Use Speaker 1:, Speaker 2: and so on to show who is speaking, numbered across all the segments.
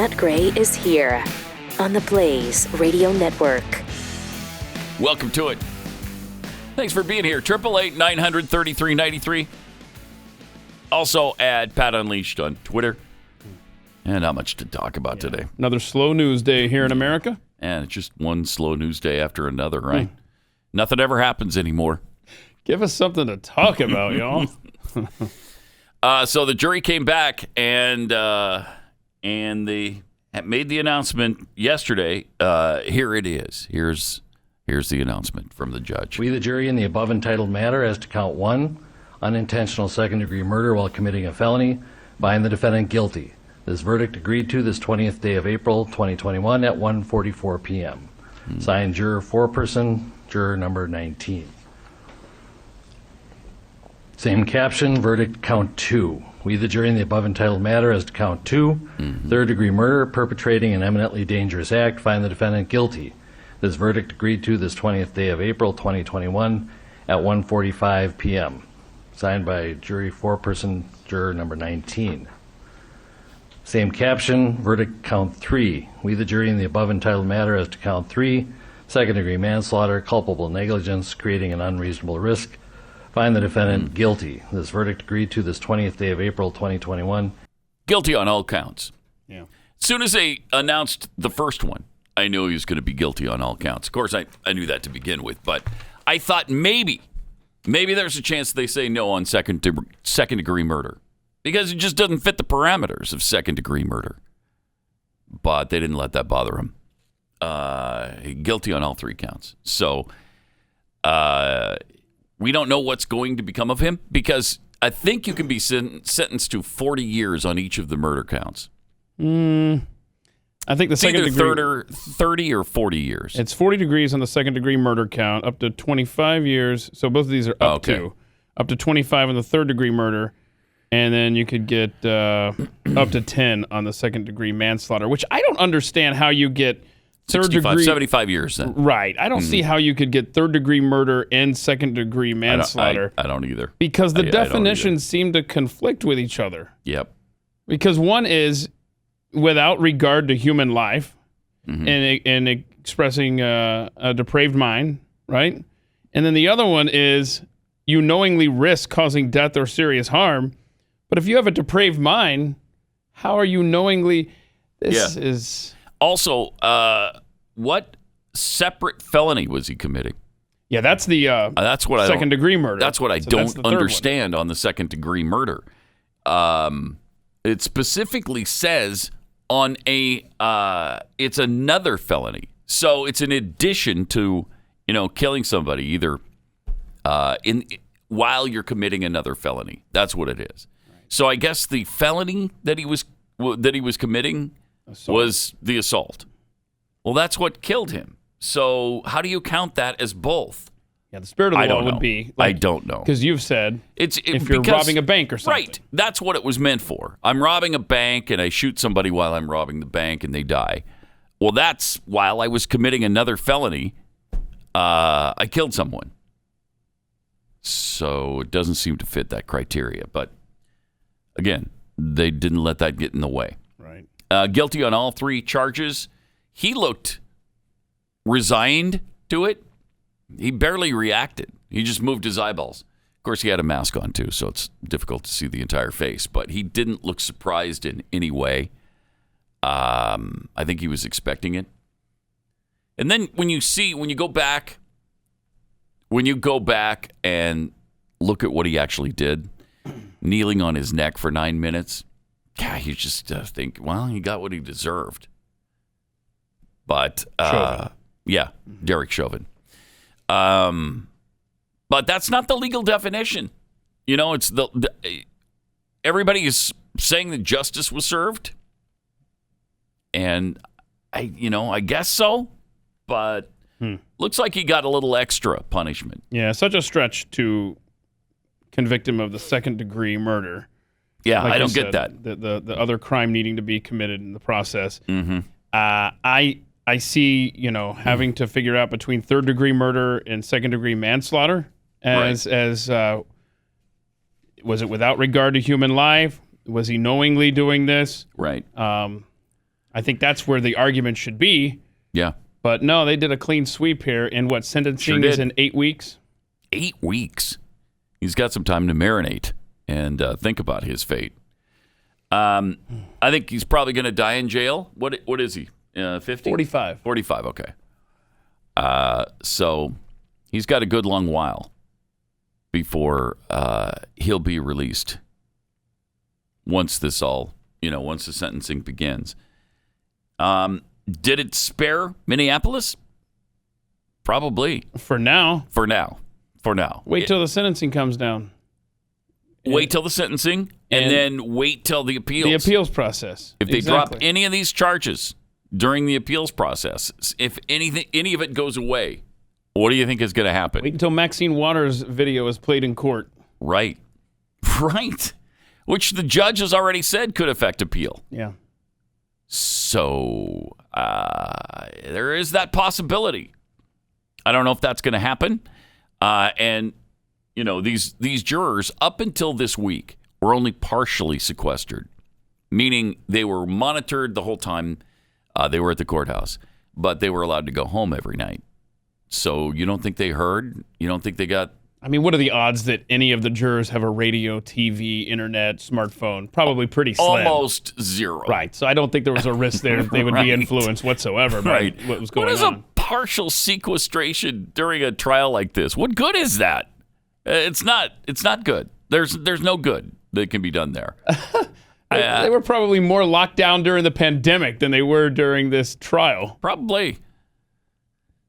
Speaker 1: Pat Gray is here on the Blaze Radio Network.
Speaker 2: Welcome to it. Thanks for being here. 888-900-3393. Also at Pat Unleashed on Twitter. And not much to talk about today.
Speaker 3: Another slow news day here in America.
Speaker 2: And it's just one slow news day after another, right? Nothing ever happens anymore.
Speaker 3: Give us something to talk about, y'all.
Speaker 2: So the jury came back and they made the announcement yesterday. Here it is. Here's the announcement from the judge.
Speaker 4: We, the jury, in the above entitled matter as to count 1, unintentional second-degree murder while committing a felony, find the defendant guilty. This verdict agreed to this 20th day of April, 2021 at 1:44 p.m. Signed, juror foreperson, juror number 19. Same caption, verdict count 2. We, the jury, in the above entitled matter as to count 2, third-degree murder, perpetrating an eminently dangerous act, find the defendant guilty. This verdict agreed to this 20th day of April, 2021 at 1:45 p.m. Signed by jury foreperson, juror number 19. Same caption, verdict count 3. We, the jury, in the above entitled matter as to count 3, second-degree manslaughter, culpable negligence, creating an unreasonable risk, find the defendant guilty. This verdict agreed to this 20th day of April, 2021.
Speaker 2: Guilty on all counts.
Speaker 3: Yeah.
Speaker 2: As soon as they announced the first one, I knew he was going to be guilty on all counts. Of course, I knew that to begin with, but I thought maybe there's a chance they say no on second-degree murder because it just doesn't fit the parameters of second-degree murder. But they didn't let that bother him. Guilty on all 3 counts. So we don't know what's going to become of him because I think you can be sentenced to 40 years on each of the murder counts.
Speaker 3: I think the
Speaker 2: it's
Speaker 3: second
Speaker 2: either
Speaker 3: degree
Speaker 2: 30 or 40 years.
Speaker 3: It's 40 degrees on the second degree murder count, up to 25 years. So both of these are up to 25 on the third degree murder, and then you could get up to 10 on the second degree manslaughter. Which I don't understand how you get third
Speaker 2: 65,
Speaker 3: degree
Speaker 2: 75 years then.
Speaker 3: Right. I don't see how you could get third degree murder and second degree manslaughter.
Speaker 2: I don't either.
Speaker 3: Because the definitions seem to conflict with each other.
Speaker 2: Yep.
Speaker 3: Because one is without regard to human life and expressing a depraved mind, right? And then the other one is you knowingly risk causing death or serious harm. But if you have a depraved mind, how are you knowingly? This is
Speaker 2: also what separate felony was he committing?
Speaker 3: Yeah, that's the second degree murder.
Speaker 2: That's what I don't understand on the second degree murder. It specifically says on it's another felony. So it's in addition to, killing somebody either while you're committing another felony. That's what it is. Right. So I guess the felony that he was committing was the assault. Well, that's what killed him. So how do you count that as both?
Speaker 3: Yeah, the spirit of the law would be.
Speaker 2: I don't know.
Speaker 3: Because you've said if you're robbing a bank or something.
Speaker 2: Right. That's what it was meant for. I'm robbing a bank and I shoot somebody while I'm robbing the bank and they die. Well, that's while I was committing another felony, I killed someone. So it doesn't seem to fit that criteria. But again, they didn't let that get in the way.
Speaker 3: Right.
Speaker 2: Guilty on all 3 charges. He looked resigned to it. He barely reacted. He just moved his eyeballs. Of course, he had a mask on, too, so it's difficult to see the entire face. But he didn't look surprised in any way. I think he was expecting it. And then when you go back and look at what he actually did, kneeling on his neck for 9 minutes, you just think, well, he got what he deserved. But, Derek Chauvin. But that's not the legal definition. It's everybody is saying that justice was served. And I guess so, but looks like he got a little extra punishment.
Speaker 3: Yeah, such a stretch to convict him of the second degree murder.
Speaker 2: Yeah,
Speaker 3: like
Speaker 2: I don't get that.
Speaker 3: The other crime needing to be committed in the process.
Speaker 2: Mm-hmm.
Speaker 3: I see, having to figure out between third degree murder and second degree manslaughter as was it without regard to human life? Was he knowingly doing this?
Speaker 2: Right.
Speaker 3: I think that's where the argument should be.
Speaker 2: Yeah.
Speaker 3: But no, they did a clean sweep here. And what, sentencing is in 8 weeks?
Speaker 2: 8 weeks. He's got some time to marinate and think about his fate. I think he's probably going to die in jail. What is he? 50?
Speaker 3: 45.
Speaker 2: 45, okay. So he's got a good long while before he'll be released once the sentencing begins. Did it spare Minneapolis? Probably.
Speaker 3: For now.
Speaker 2: Wait
Speaker 3: till the sentencing comes down.
Speaker 2: Wait till the sentencing, and then wait till the appeals.
Speaker 3: The appeals process.
Speaker 2: If they drop any of these charges during the appeals process, if any of it goes away, what do you think is going to happen?
Speaker 3: Wait until Maxine Waters' video is played in court.
Speaker 2: Right. Which the judge has already said could affect appeal.
Speaker 3: Yeah.
Speaker 2: So there is that possibility. I don't know if that's going to happen. And these jurors, up until this week, were only partially sequestered, meaning they were monitored the whole time they were at the courthouse, but they were allowed to go home every night. So you don't think they heard? You don't think they got...
Speaker 3: I mean, what are the odds that any of the jurors have a radio, TV, internet, smartphone? Probably pretty slim.
Speaker 2: Almost zero.
Speaker 3: Right. So I don't think there was a risk there that they would be influenced whatsoever by what was going on.
Speaker 2: What is a partial sequestration during a trial like this? What good is that? It's not good. There's no good that can be done there.
Speaker 3: They were probably more locked down during the pandemic than they were during this trial.
Speaker 2: Probably.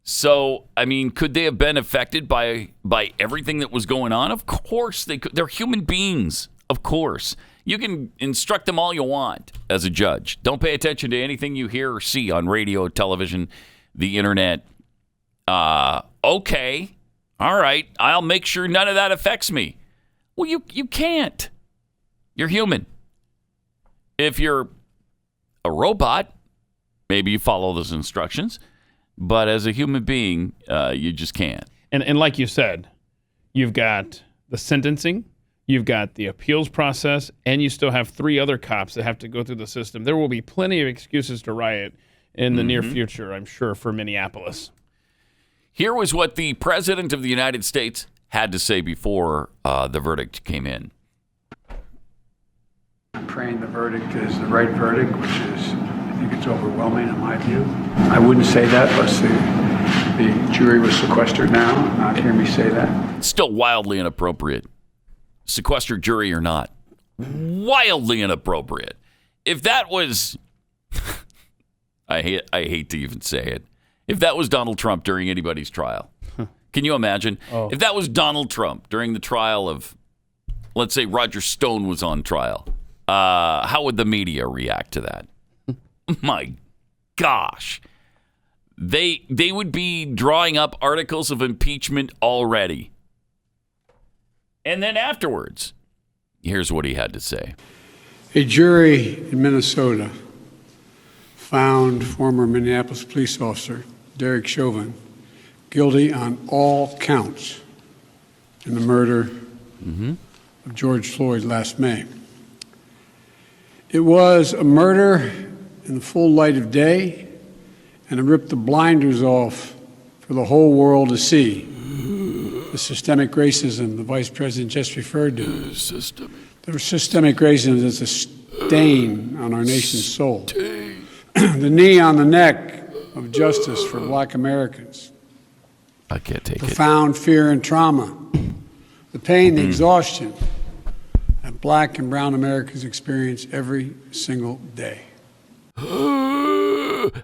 Speaker 2: So, I mean, could they have been affected by everything that was going on? Of course they could. They're human beings. Of course. You can instruct them all you want as a judge. Don't pay attention to anything you hear or see on radio, television, the internet. Okay. All right. I'll make sure none of that affects me. Well, you can't. You're human. If you're a robot, maybe you follow those instructions. But as a human being, you just can't.
Speaker 3: And like you said, you've got the sentencing, you've got the appeals process, and you still have 3 other cops that have to go through the system. There will be plenty of excuses to riot in the near future, I'm sure, for Minneapolis.
Speaker 2: Here was what the President of the United States had to say before the verdict came in.
Speaker 5: I'm praying the verdict is the right verdict, which is, I think it's overwhelming in my view. I wouldn't say that unless the jury was sequestered now. Not hear me say that.
Speaker 2: It's still wildly inappropriate. Sequestered jury or not. Wildly inappropriate. If that was, I hate to even say it, if that was Donald Trump during anybody's trial, can you imagine? Oh. If that was Donald Trump during the trial of, let's say Roger Stone was on trial, how would the media react to that? My gosh. They would be drawing up articles of impeachment already. And then afterwards, here's what he had to say.
Speaker 5: A jury in Minnesota found former Minneapolis police officer Derek Chauvin guilty on all counts in the murder of George Floyd last May. It was a murder in the full light of day, and it ripped the blinders off for the whole world to see. The systemic racism the Vice President just referred to. The systemic racism is a stain on our nation's soul. The knee on the neck of justice for Black Americans.
Speaker 2: I can't take it.
Speaker 5: Profound fear and trauma. The pain, the exhaustion that Black and brown Americans experience every single day.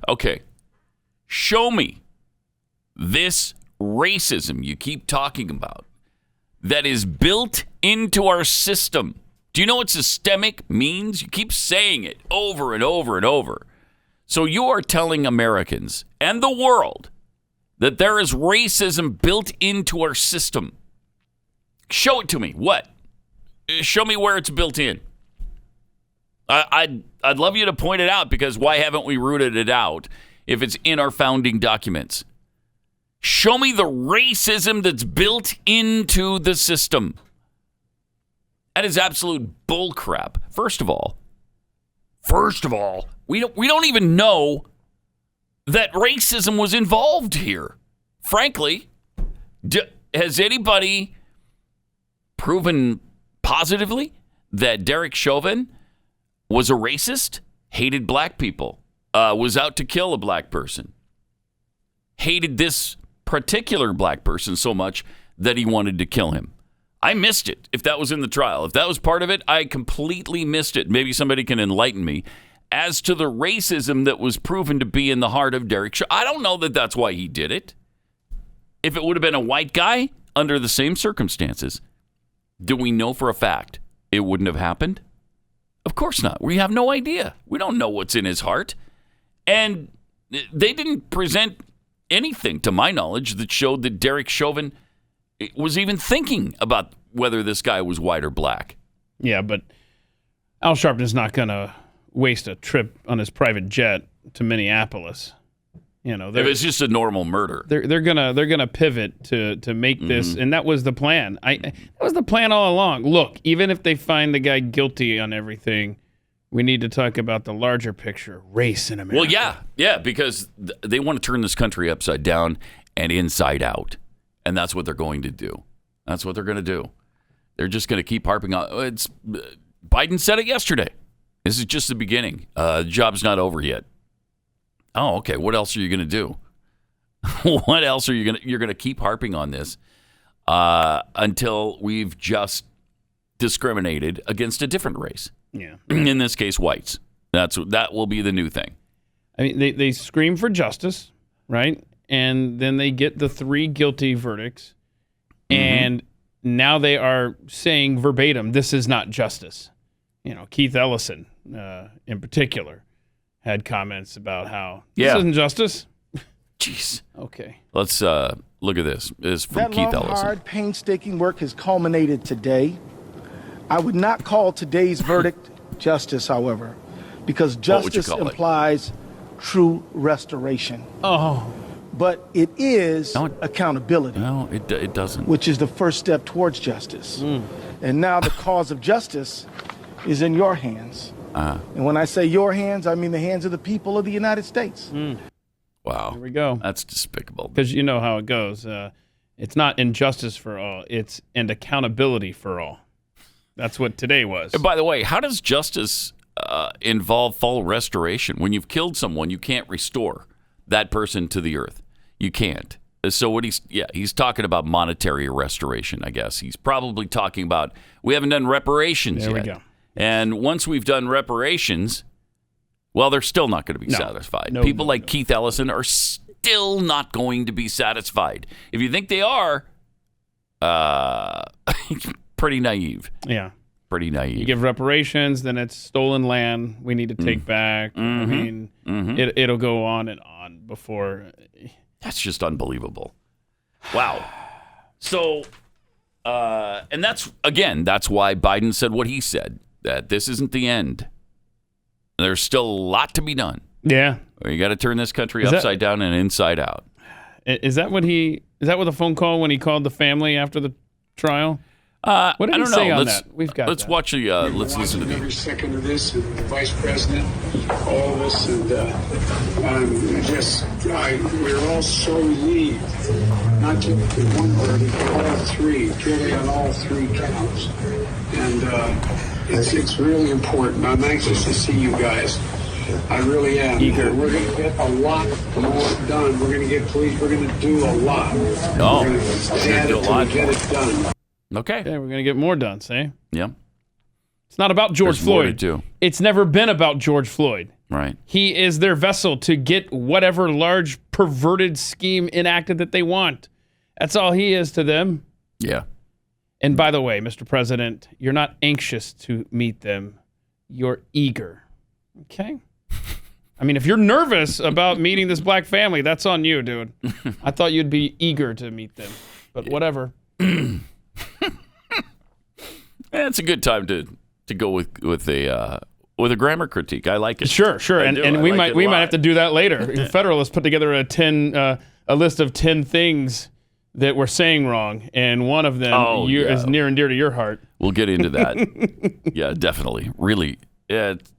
Speaker 2: Okay. Show me this racism you keep talking about that is built into our system. Do you know what systemic means? You keep saying it over and over and over. So you are telling Americans and the world that there is racism built into our system. Show it to me. What? Show me where it's built in. I'd love you to point it out, because why haven't we rooted it out if it's in our founding documents? Show me the racism that's built into the system. That is absolute bullcrap. First of all, First of all, we don't even know that racism was involved here. Frankly, has anybody proven positively that Derek Chauvin was a racist, hated black people, was out to kill a black person, hated this particular black person so much that he wanted to kill him? I missed it. If that was in the trial, if that was part of it, I completely missed it. Maybe somebody can enlighten me as to the racism that was proven to be in the heart of Derek Chauvin. I don't know that that's why he did it. If it would have been a white guy under the same circumstances, do we know for a fact it wouldn't have happened? Of course not. We have no idea. We don't know what's in his heart. And they didn't present anything, to my knowledge, that showed that Derek Chauvin was even thinking about whether this guy was white or black.
Speaker 3: Yeah, but Al Sharpton's not going to waste a trip on his private jet to Minneapolis. You know,
Speaker 2: if it's just a normal murder,
Speaker 3: they're gonna pivot to make this, and that was the plan. That was the plan all along. Look, even if they find the guy guilty on everything, we need to talk about the larger picture, race in America.
Speaker 2: Well, yeah, because they want to turn this country upside down and inside out, and that's what they're going to do. That's what they're going to do. They're just going to keep harping on. Biden said it yesterday. This is just the beginning. The job's not over yet. Oh, okay. What else are you going to do? What else are you going to? You're going to keep harping on this until we've just discriminated against a different race.
Speaker 3: Yeah.
Speaker 2: In this case, whites. That will be the new thing.
Speaker 3: I mean, they scream for justice, right? And then they get the 3 guilty verdicts, and now they are saying verbatim, "This is not justice." You know, Keith Ellison, in particular, had comments about how this isn't justice.
Speaker 2: Jeez.
Speaker 3: Okay.
Speaker 2: Let's look at this. This is from Keith Ellison.
Speaker 6: Hard, painstaking work has culminated today. I would not call today's verdict justice, however, because justice implies true restoration.
Speaker 3: Oh.
Speaker 6: But it is accountability.
Speaker 2: No, it doesn't.
Speaker 6: Which is the first step towards justice. And now the cause of justice is in your hands. And when I say your hands, I mean the hands of the people of the United States.
Speaker 2: Wow.
Speaker 3: Here we go.
Speaker 2: That's despicable.
Speaker 3: Because you know how it goes. It's not injustice for all. It's and accountability for all. That's what today was.
Speaker 2: And by the way, how does justice involve full restoration? When you've killed someone, you can't restore that person to the earth. You can't. So what he's talking about monetary restoration, I guess. He's probably talking about we haven't done reparations yet.
Speaker 3: There we go.
Speaker 2: And once we've done reparations, well, they're still not going to be satisfied. People like Keith Ellison are still not going to be satisfied. If you think they are, pretty naive.
Speaker 3: Yeah.
Speaker 2: Pretty naive.
Speaker 3: You give reparations, then it's stolen land we need to take back. I mean, it'll go on and on before.
Speaker 2: That's just unbelievable. Wow. So, and that's why Biden said what he said, that this isn't the end. There's still a lot to be done.
Speaker 3: Yeah.
Speaker 2: You got to turn this country upside down and inside out.
Speaker 3: Is that what the phone call when he called the family after the trial? What did he say on that? We've got.
Speaker 2: Let's watch the. Let's listen to
Speaker 5: every second of this, and the vice president, all of us, and we're all so relieved. Not just one verdict, all 3, purely on all 3 counts, and it's really important. I'm anxious to see you guys. I really am.
Speaker 3: Eager.
Speaker 5: We're going to get a lot more done. We're going to get police. We're going to do a lot.
Speaker 2: Oh,
Speaker 5: we're going to stand until we get it done.
Speaker 2: Okay.
Speaker 3: Yeah, we're going to get more done, say?
Speaker 2: Yeah.
Speaker 3: It's not about George Floyd.
Speaker 2: More to do.
Speaker 3: It's never been about George Floyd.
Speaker 2: Right.
Speaker 3: He is their vessel to get whatever large perverted scheme enacted that they want. That's all he is to them.
Speaker 2: Yeah.
Speaker 3: And by the way, Mr. President, you're not anxious to meet them. You're eager. Okay? I mean, if you're nervous about meeting this black family, that's on you, dude. I thought you'd be eager to meet them. But whatever.
Speaker 2: It's a good time to go with a grammar critique. I like it.
Speaker 3: Sure, and we might have to do that later. Federalists put together a list of 10 things that we're saying wrong, and one of them is near and dear to your heart.
Speaker 2: We'll get into that. Yeah, definitely. Really, it's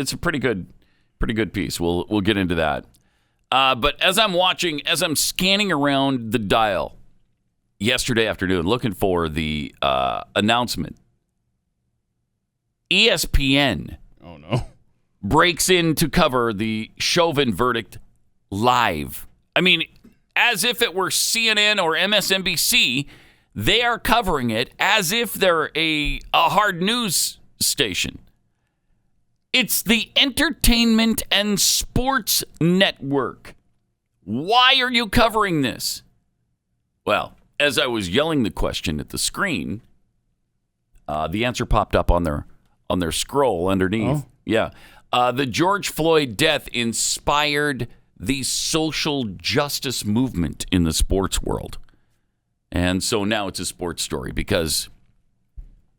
Speaker 2: it's a pretty good piece. We'll get into that. But as I'm scanning around the dial yesterday afternoon, looking for the announcement, ESPN breaks in to cover the Chauvin verdict live. I mean, as if it were CNN or MSNBC, they are covering it as if they're a hard news station. It's the Entertainment and Sports Network. Why are you covering this? Well, as I was yelling the question at the screen, the answer popped up on their scroll underneath.
Speaker 3: Oh.
Speaker 2: Yeah. The George Floyd death inspired the social justice movement in the sports world. And so now it's a sports story because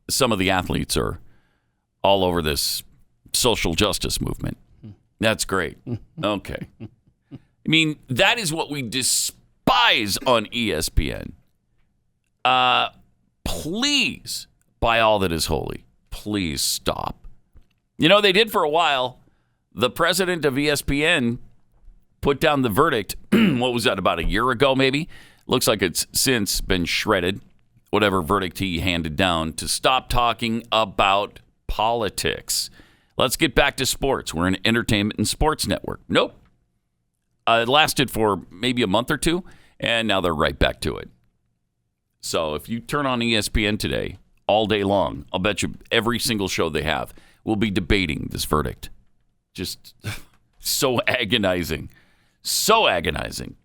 Speaker 2: some of the athletes are all over this social justice movement. That's great. Okay. I mean, that is what we despise on ESPN. Please, by all that is holy, please stop. You know, they did for a while. The president of ESPN put down the verdict. What was that, about a year ago, maybe? Looks like it's since been shredded, whatever verdict he handed down, to stop talking about politics. Let's get back to sports. We're an entertainment and sports network. Nope. It lasted for maybe a month or two, and now they're right back to it. So if you turn on ESPN today, all day long, I'll bet you every single show they have will be debating this verdict. Just so agonizing. So agonizing.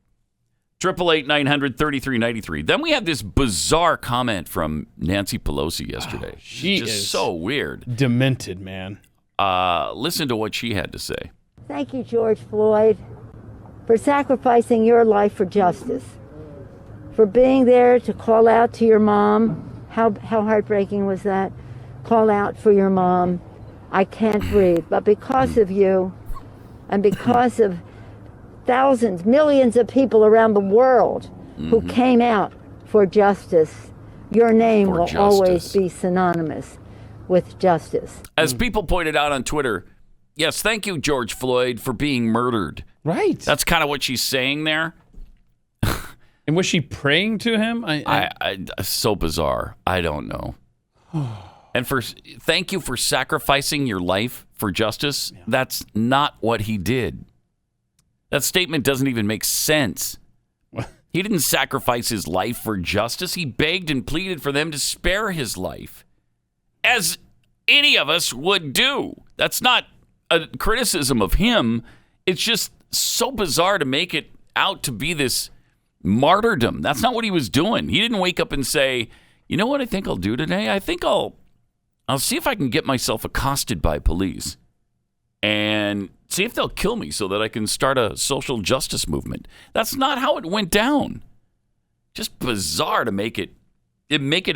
Speaker 2: 888-900-3393. Then we had this bizarre comment from Nancy Pelosi yesterday.
Speaker 3: She
Speaker 2: just
Speaker 3: is
Speaker 2: so weird.
Speaker 3: Demented, man.
Speaker 2: Listen to what she had to say.
Speaker 7: Thank you, George Floyd, for sacrificing your life for justice, for being there to call out to your mom. How heartbreaking was that? Call out for your mom. I can't breathe. But because of you and because of thousands, millions of people around the world who came out for justice, your name will always be synonymous with justice.
Speaker 2: As people pointed out on Twitter, yes, thank you, George Floyd, for being murdered.
Speaker 3: Right.
Speaker 2: That's kind of what she's saying there.
Speaker 3: And was she praying to him?
Speaker 2: So bizarre. I don't know. And thank you for sacrificing your life for justice. Yeah. That's not what he did. That statement doesn't even make sense. What? He didn't sacrifice his life for justice. He begged and pleaded for them to spare his life, as any of us would do. That's not a criticism of him. It's just so bizarre to make it out to be this martyrdom. That's not what he was doing. He didn't wake up and say, you know what I think I'll do today? I think I'll see if I can get myself accosted by police and see if they'll kill me so that I can start a social justice movement. That's not how it went down. Just bizarre to make it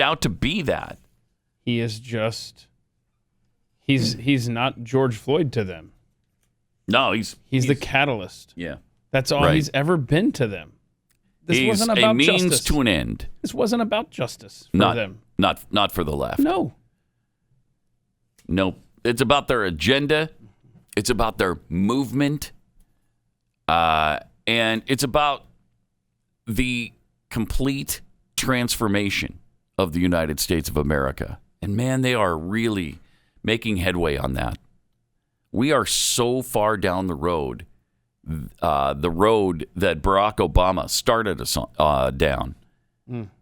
Speaker 2: out to be that.
Speaker 3: He is just he's not George Floyd to them.
Speaker 2: No, he's
Speaker 3: the catalyst.
Speaker 2: Yeah.
Speaker 3: That's all he's ever been to them. This wasn't about
Speaker 2: justice. A means
Speaker 3: justice.
Speaker 2: to an end.
Speaker 3: This wasn't about justice for them.
Speaker 2: Not for the left.
Speaker 3: No.
Speaker 2: It's about their agenda. It's about their movement. And it's about the complete transformation of the United States of America. And man, they are really making headway on that. We are so far down the road that Barack Obama started us down,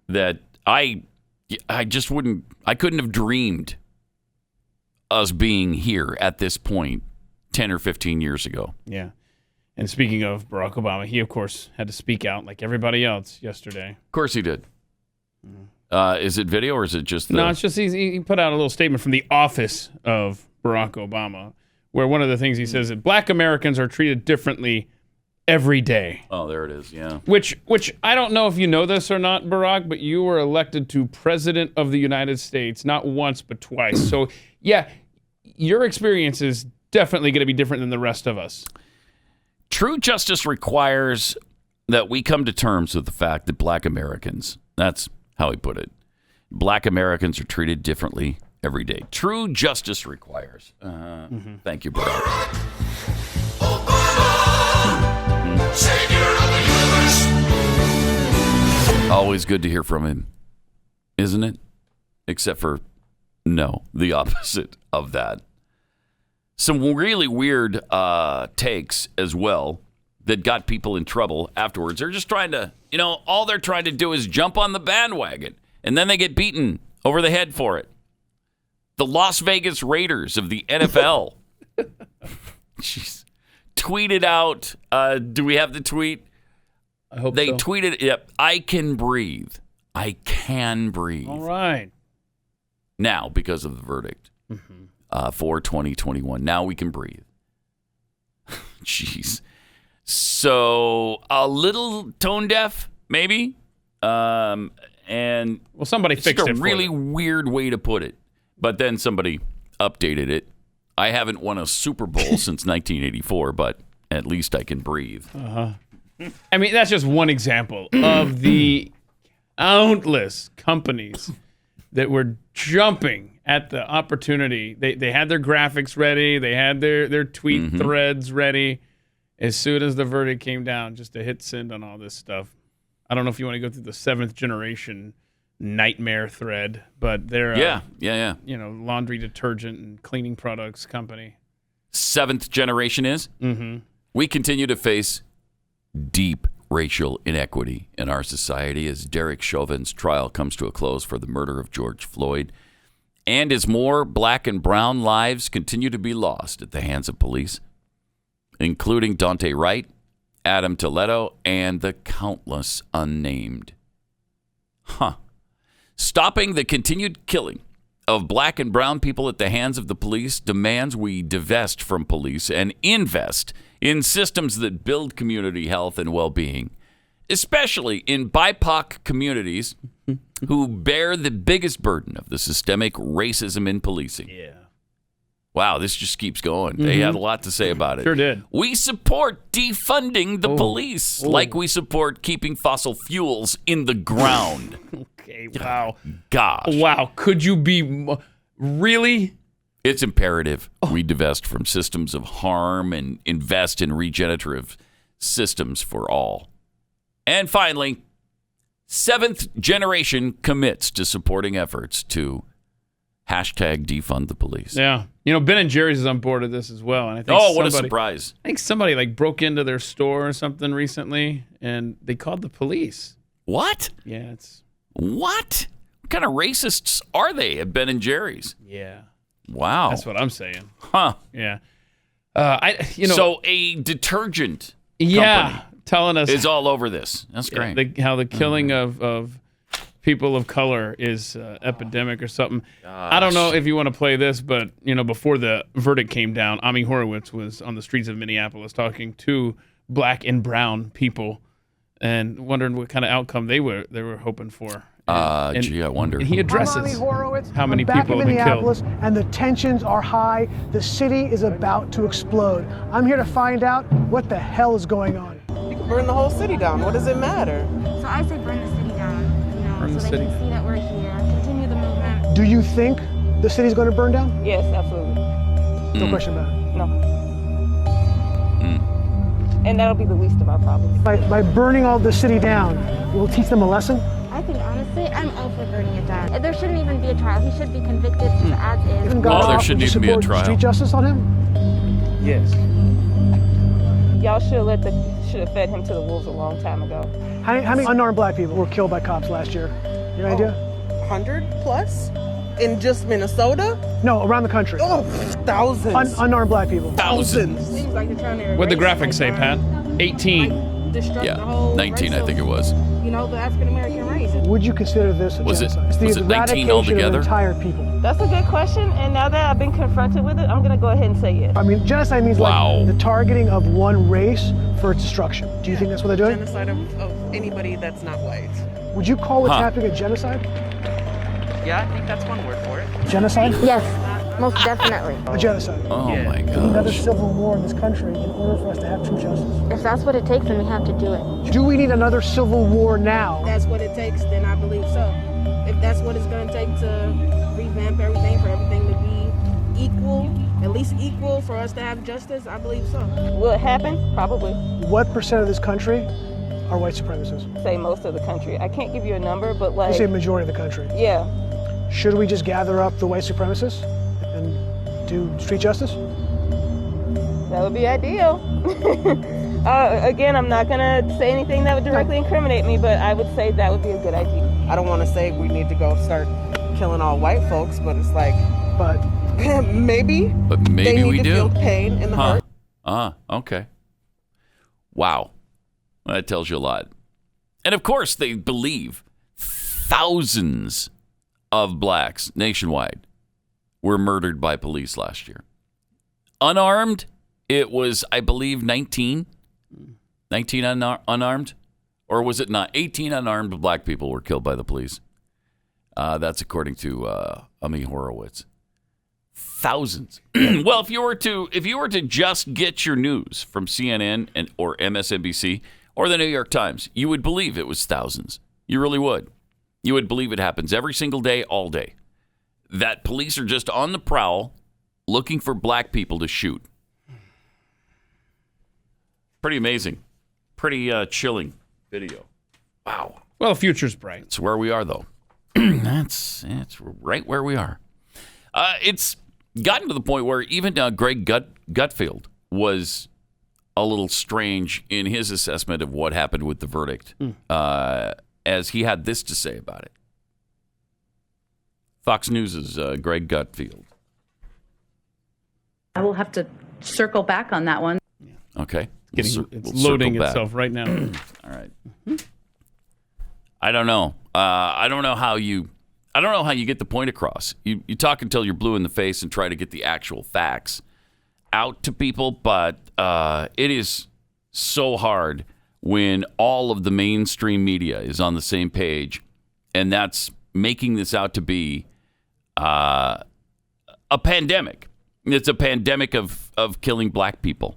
Speaker 2: that I couldn't have dreamed us being here at this point 10 or 15 years ago.
Speaker 3: Yeah. And speaking of Barack Obama, he, of course, had to speak out like everybody else yesterday.
Speaker 2: Of course he did. Is it video or is it just
Speaker 3: No, it's just he put out a little statement from the office of Barack Obama, where one of the things he says that black Americans are treated differently every day.
Speaker 2: Oh, there it is, yeah.
Speaker 3: Which I don't know if you know this or not, Barack, but you were elected to President of the United States, not once, but twice. So, yeah, your experience is definitely going to be different than the rest of us.
Speaker 2: True justice requires that we come to terms with the fact that black Americans, that's how he put it, black Americans are treated differently every day. True justice requires. Thank you, Barack. Always good to hear from him, isn't it? Except for, no, the opposite of that. Some really weird takes as well that got people in trouble afterwards. They're just trying to, all they're trying to do is jump on the bandwagon, and then they get beaten over the head for it. The Las Vegas Raiders of the NFL. Jeez. Tweeted out, do we have the tweet?
Speaker 3: I hope
Speaker 2: they
Speaker 3: so.
Speaker 2: tweeted, yep, I can breathe. I can breathe.
Speaker 3: All right.
Speaker 2: Now, because of the verdict for 2021. Now we can breathe. Jeez. So, a little tone deaf, maybe? And
Speaker 3: well, somebody fixed it.
Speaker 2: It's a really weird way to put it. But then somebody updated it. I haven't won a Super Bowl since 1984, but at least I can breathe.
Speaker 3: I mean, that's just one example of the countless companies that were jumping at the opportunity. They had their graphics ready. They had their tweet threads ready. As soon as the verdict came down, just to hit send on all this stuff. I don't know if you want to go through the 7th generation nightmare thread, but they're laundry detergent and cleaning products company.
Speaker 2: 7th generation is?
Speaker 3: Mm-hmm.
Speaker 2: We continue to face deep racial inequity in our society as Derek Chauvin's trial comes to a close for the murder of George Floyd, and as more black and brown lives continue to be lost at the hands of police, including Daunte Wright, Adam Toledo, and the countless unnamed. Stopping the continued killing of black and brown people at the hands of the police demands we divest from police and invest in systems that build community health and well-being, especially in BIPOC communities who bear the biggest burden of the systemic racism in policing.
Speaker 3: Yeah.
Speaker 2: Wow, this just keeps going. They had a lot to say about it.
Speaker 3: Sure did.
Speaker 2: We support defunding the police like we support keeping fossil fuels in the ground.
Speaker 3: Okay, wow.
Speaker 2: Gosh.
Speaker 3: Wow, could you be really?
Speaker 2: It's imperative we divest from systems of harm and invest in regenerative systems for all. And finally, 7th generation commits to supporting efforts to #defund the police.
Speaker 3: Yeah. Ben and Jerry's is on board of this as well. And I think
Speaker 2: what a surprise.
Speaker 3: I think somebody broke into their store or something recently and they called the police.
Speaker 2: What?
Speaker 3: Yeah,
Speaker 2: What kind of racists are they at Ben and Jerry's?
Speaker 3: Yeah.
Speaker 2: Wow.
Speaker 3: That's what I'm saying.
Speaker 2: Huh.
Speaker 3: Yeah.
Speaker 2: So a detergent company
Speaker 3: telling us
Speaker 2: is all over this. That's great.
Speaker 3: How the killing of people of color is epidemic or something.
Speaker 2: Gosh.
Speaker 3: I don't know if you want to play this, but before the verdict came down, Ami Horowitz was on the streets of Minneapolis talking to black and brown people and wondering what kind of outcome they were hoping for.
Speaker 2: I wonder.
Speaker 3: And he addresses how many people have been killed.
Speaker 8: And the tensions are high. The city is about to explode. I'm here to find out what the hell is going on.
Speaker 9: You can burn the whole city down. What does it matter?
Speaker 10: So I say burn the city down,
Speaker 3: Burn the
Speaker 10: so
Speaker 3: city.
Speaker 10: they can see that we're here. Continue the movement.
Speaker 8: Do you think the city's going to burn down?
Speaker 9: Yes, absolutely.
Speaker 8: No question about it.
Speaker 9: No. And that'll be the least of our problems.
Speaker 8: By burning all the city down, we'll teach them a lesson?
Speaker 10: I think honestly, I'm all for burning it down. There shouldn't even be a trial. He should be convicted as is.
Speaker 8: Even God
Speaker 2: there
Speaker 8: off,
Speaker 2: shouldn't
Speaker 8: would you
Speaker 2: even be a
Speaker 8: support
Speaker 2: trial.
Speaker 8: Street justice on him?
Speaker 9: Yes. Y'all should have fed him to the wolves a long time ago.
Speaker 8: How many unarmed black people were killed by cops last year? You have any idea?
Speaker 9: 100 plus? In just Minnesota?
Speaker 8: No, around the country.
Speaker 9: Oh, thousands.
Speaker 8: Unarmed black people.
Speaker 2: Thousands.
Speaker 9: Seems like you're trying to
Speaker 3: What'd the
Speaker 9: erase
Speaker 3: graphics say, Pat? 18.
Speaker 9: Destruct
Speaker 2: Yeah,
Speaker 9: the whole
Speaker 2: 19
Speaker 9: race
Speaker 2: I think it was.
Speaker 9: the African American race.
Speaker 8: Would you consider this a
Speaker 2: Was it-
Speaker 8: genocide? It's the
Speaker 2: was it 19
Speaker 8: eradication
Speaker 2: altogether?
Speaker 8: of entire people.
Speaker 9: That's a good question, and now that I've been confronted with it, I'm gonna go ahead and say yes.
Speaker 8: I mean, genocide means
Speaker 2: Wow.
Speaker 8: like the targeting of one race for its destruction. Do you think that's what they're doing?
Speaker 9: Genocide of anybody that's not white.
Speaker 8: Would you call what's
Speaker 2: Huh.
Speaker 8: happening a genocide?
Speaker 9: Yeah, I think that's one word for it.
Speaker 8: Genocide?
Speaker 7: Yes.
Speaker 10: Most definitely.
Speaker 8: A genocide.
Speaker 2: Oh my
Speaker 8: We need another
Speaker 2: gosh.
Speaker 8: civil war in this country in order for us to have true justice.
Speaker 10: If that's what it takes, then we have to do it.
Speaker 8: Do we need another civil war now?
Speaker 9: If that's what it takes, then I believe so. If that's what it's going to take to revamp everything, for everything to be equal, at least equal for us to have justice, I believe so. Will it happen? Probably.
Speaker 8: What percent of this country are white supremacists?
Speaker 9: Say most of the country. I can't give you a number, but
Speaker 8: You say majority of the country.
Speaker 9: yeah.
Speaker 8: Should we just gather up the white supremacists and do street justice?
Speaker 9: That would be ideal. Again, I'm not going to say anything that would directly incriminate me, but I would say that would be a good idea.
Speaker 11: I don't want to say we need to go start killing all white folks, but it's like,
Speaker 8: but
Speaker 11: maybe.
Speaker 2: But maybe
Speaker 11: they need
Speaker 2: we
Speaker 11: to
Speaker 2: do.
Speaker 11: feel pain in the heart.
Speaker 2: Okay. Wow. Well, that tells you a lot. And of course, they believe thousands of blacks nationwide were murdered by police last year. Unarmed, it was, I believe, 19 unarmed. Or was it not? 18 unarmed black people were killed by the police. That's according to Ami Horowitz. Thousands. Well, if you were to just get your news from CNN or MSNBC or the New York Times, you would believe it was thousands. You really would. You would believe it happens every single day, all day. That police are just on the prowl looking for black people to shoot. Pretty amazing. Pretty chilling video. Wow.
Speaker 3: Well, the future's bright.
Speaker 2: It's where we are, though. It's right where we are. It's gotten to the point where even Greg Gutfeld was a little strange in his assessment of what happened with the verdict, as he had this to say about it. Fox News' Greg Gutfeld.
Speaker 12: I will have to circle back on that one.
Speaker 2: Okay.
Speaker 3: It's loading itself right now.
Speaker 2: All right. I don't know. I don't know how you get the point across. You talk until you're blue in the face and try to get the actual facts out to people, but it is so hard when all of the mainstream media is on the same page, and that's making this out to be a pandemic. It's a pandemic of killing black people.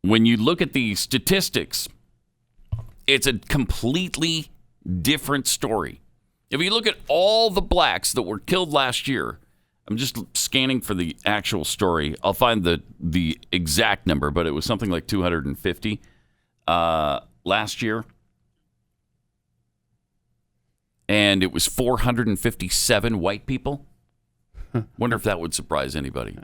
Speaker 2: When you look at the statistics, it's a completely different story. If you look at all the blacks that were killed last year, I'm just scanning for the actual story. I'll find the exact number, but it was something like 250 last year. And it was 457 white people. Wonder if that would surprise anybody.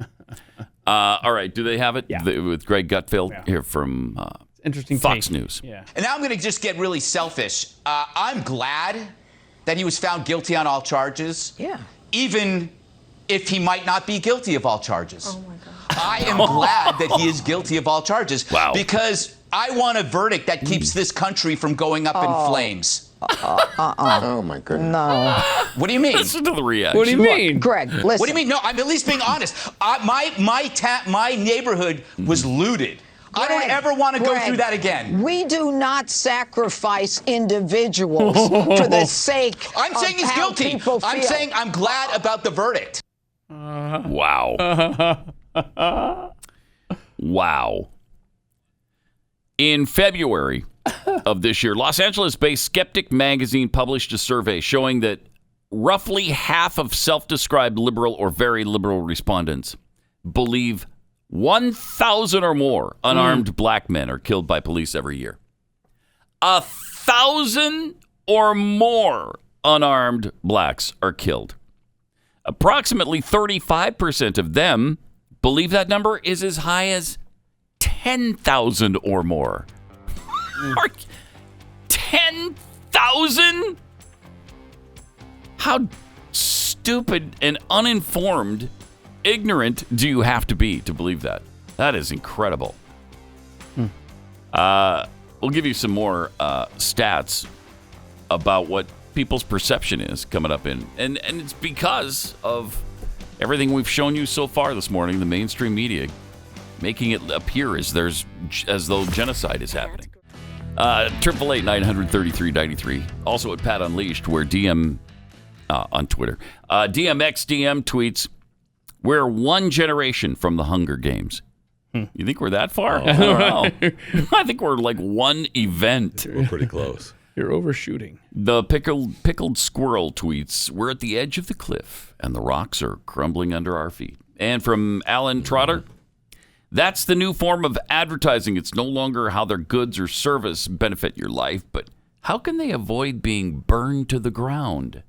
Speaker 2: All right, do they have it?
Speaker 3: Yeah.
Speaker 2: With Greg Gutfeld here from
Speaker 3: Interesting
Speaker 2: Fox
Speaker 3: take.
Speaker 2: News.
Speaker 3: Yeah.
Speaker 13: And now I'm going to just get really selfish. I'm glad that he was found guilty on all charges.
Speaker 11: Yeah.
Speaker 13: Even if he might not be guilty of all charges.
Speaker 11: Oh my God.
Speaker 13: I am glad that he is guilty of all charges.
Speaker 2: Wow.
Speaker 13: Because I want a verdict that keeps this country from going up in flames.
Speaker 14: Oh my goodness.
Speaker 11: No.
Speaker 13: What do you mean?
Speaker 2: Listen to the reaction.
Speaker 3: What do you mean?
Speaker 11: Greg, listen.
Speaker 13: What do you mean? No, I'm at least being honest. My neighborhood was looted. I don't ever want to go through that again.
Speaker 11: We do not sacrifice individuals for the sake
Speaker 13: I'm saying he's guilty. I'm saying I'm glad about the verdict.
Speaker 2: Wow. Wow. In February of this year, Los Angeles-based Skeptic magazine published a survey showing that roughly half of self-described liberal or very liberal respondents believe 1,000 or more unarmed black men are killed by police every year. 1,000 or more unarmed blacks are killed. Approximately 35% of them believe that number is as high as 10,000 or more. 10,000? How stupid and uninformed, ignorant do you have to be to believe that? That is incredible. We'll give you some more stats about what people's perception is coming up in. And it's because of everything we've shown you so far this morning, the mainstream media making it appear as though genocide is happening. 888-933-93. Also at Pat Unleashed, where DM on Twitter. DMXDM tweets, we're one generation from the Hunger Games. You think we're that far? I don't know. I think we're like one event.
Speaker 15: We're pretty close.
Speaker 3: You're overshooting.
Speaker 2: The pickled squirrel tweets, we're at the edge of the cliff and the rocks are crumbling under our feet. And from Alan Trotter, that's the new form of advertising. It's no longer how their goods or service benefit your life, but how can they avoid being burned to the ground?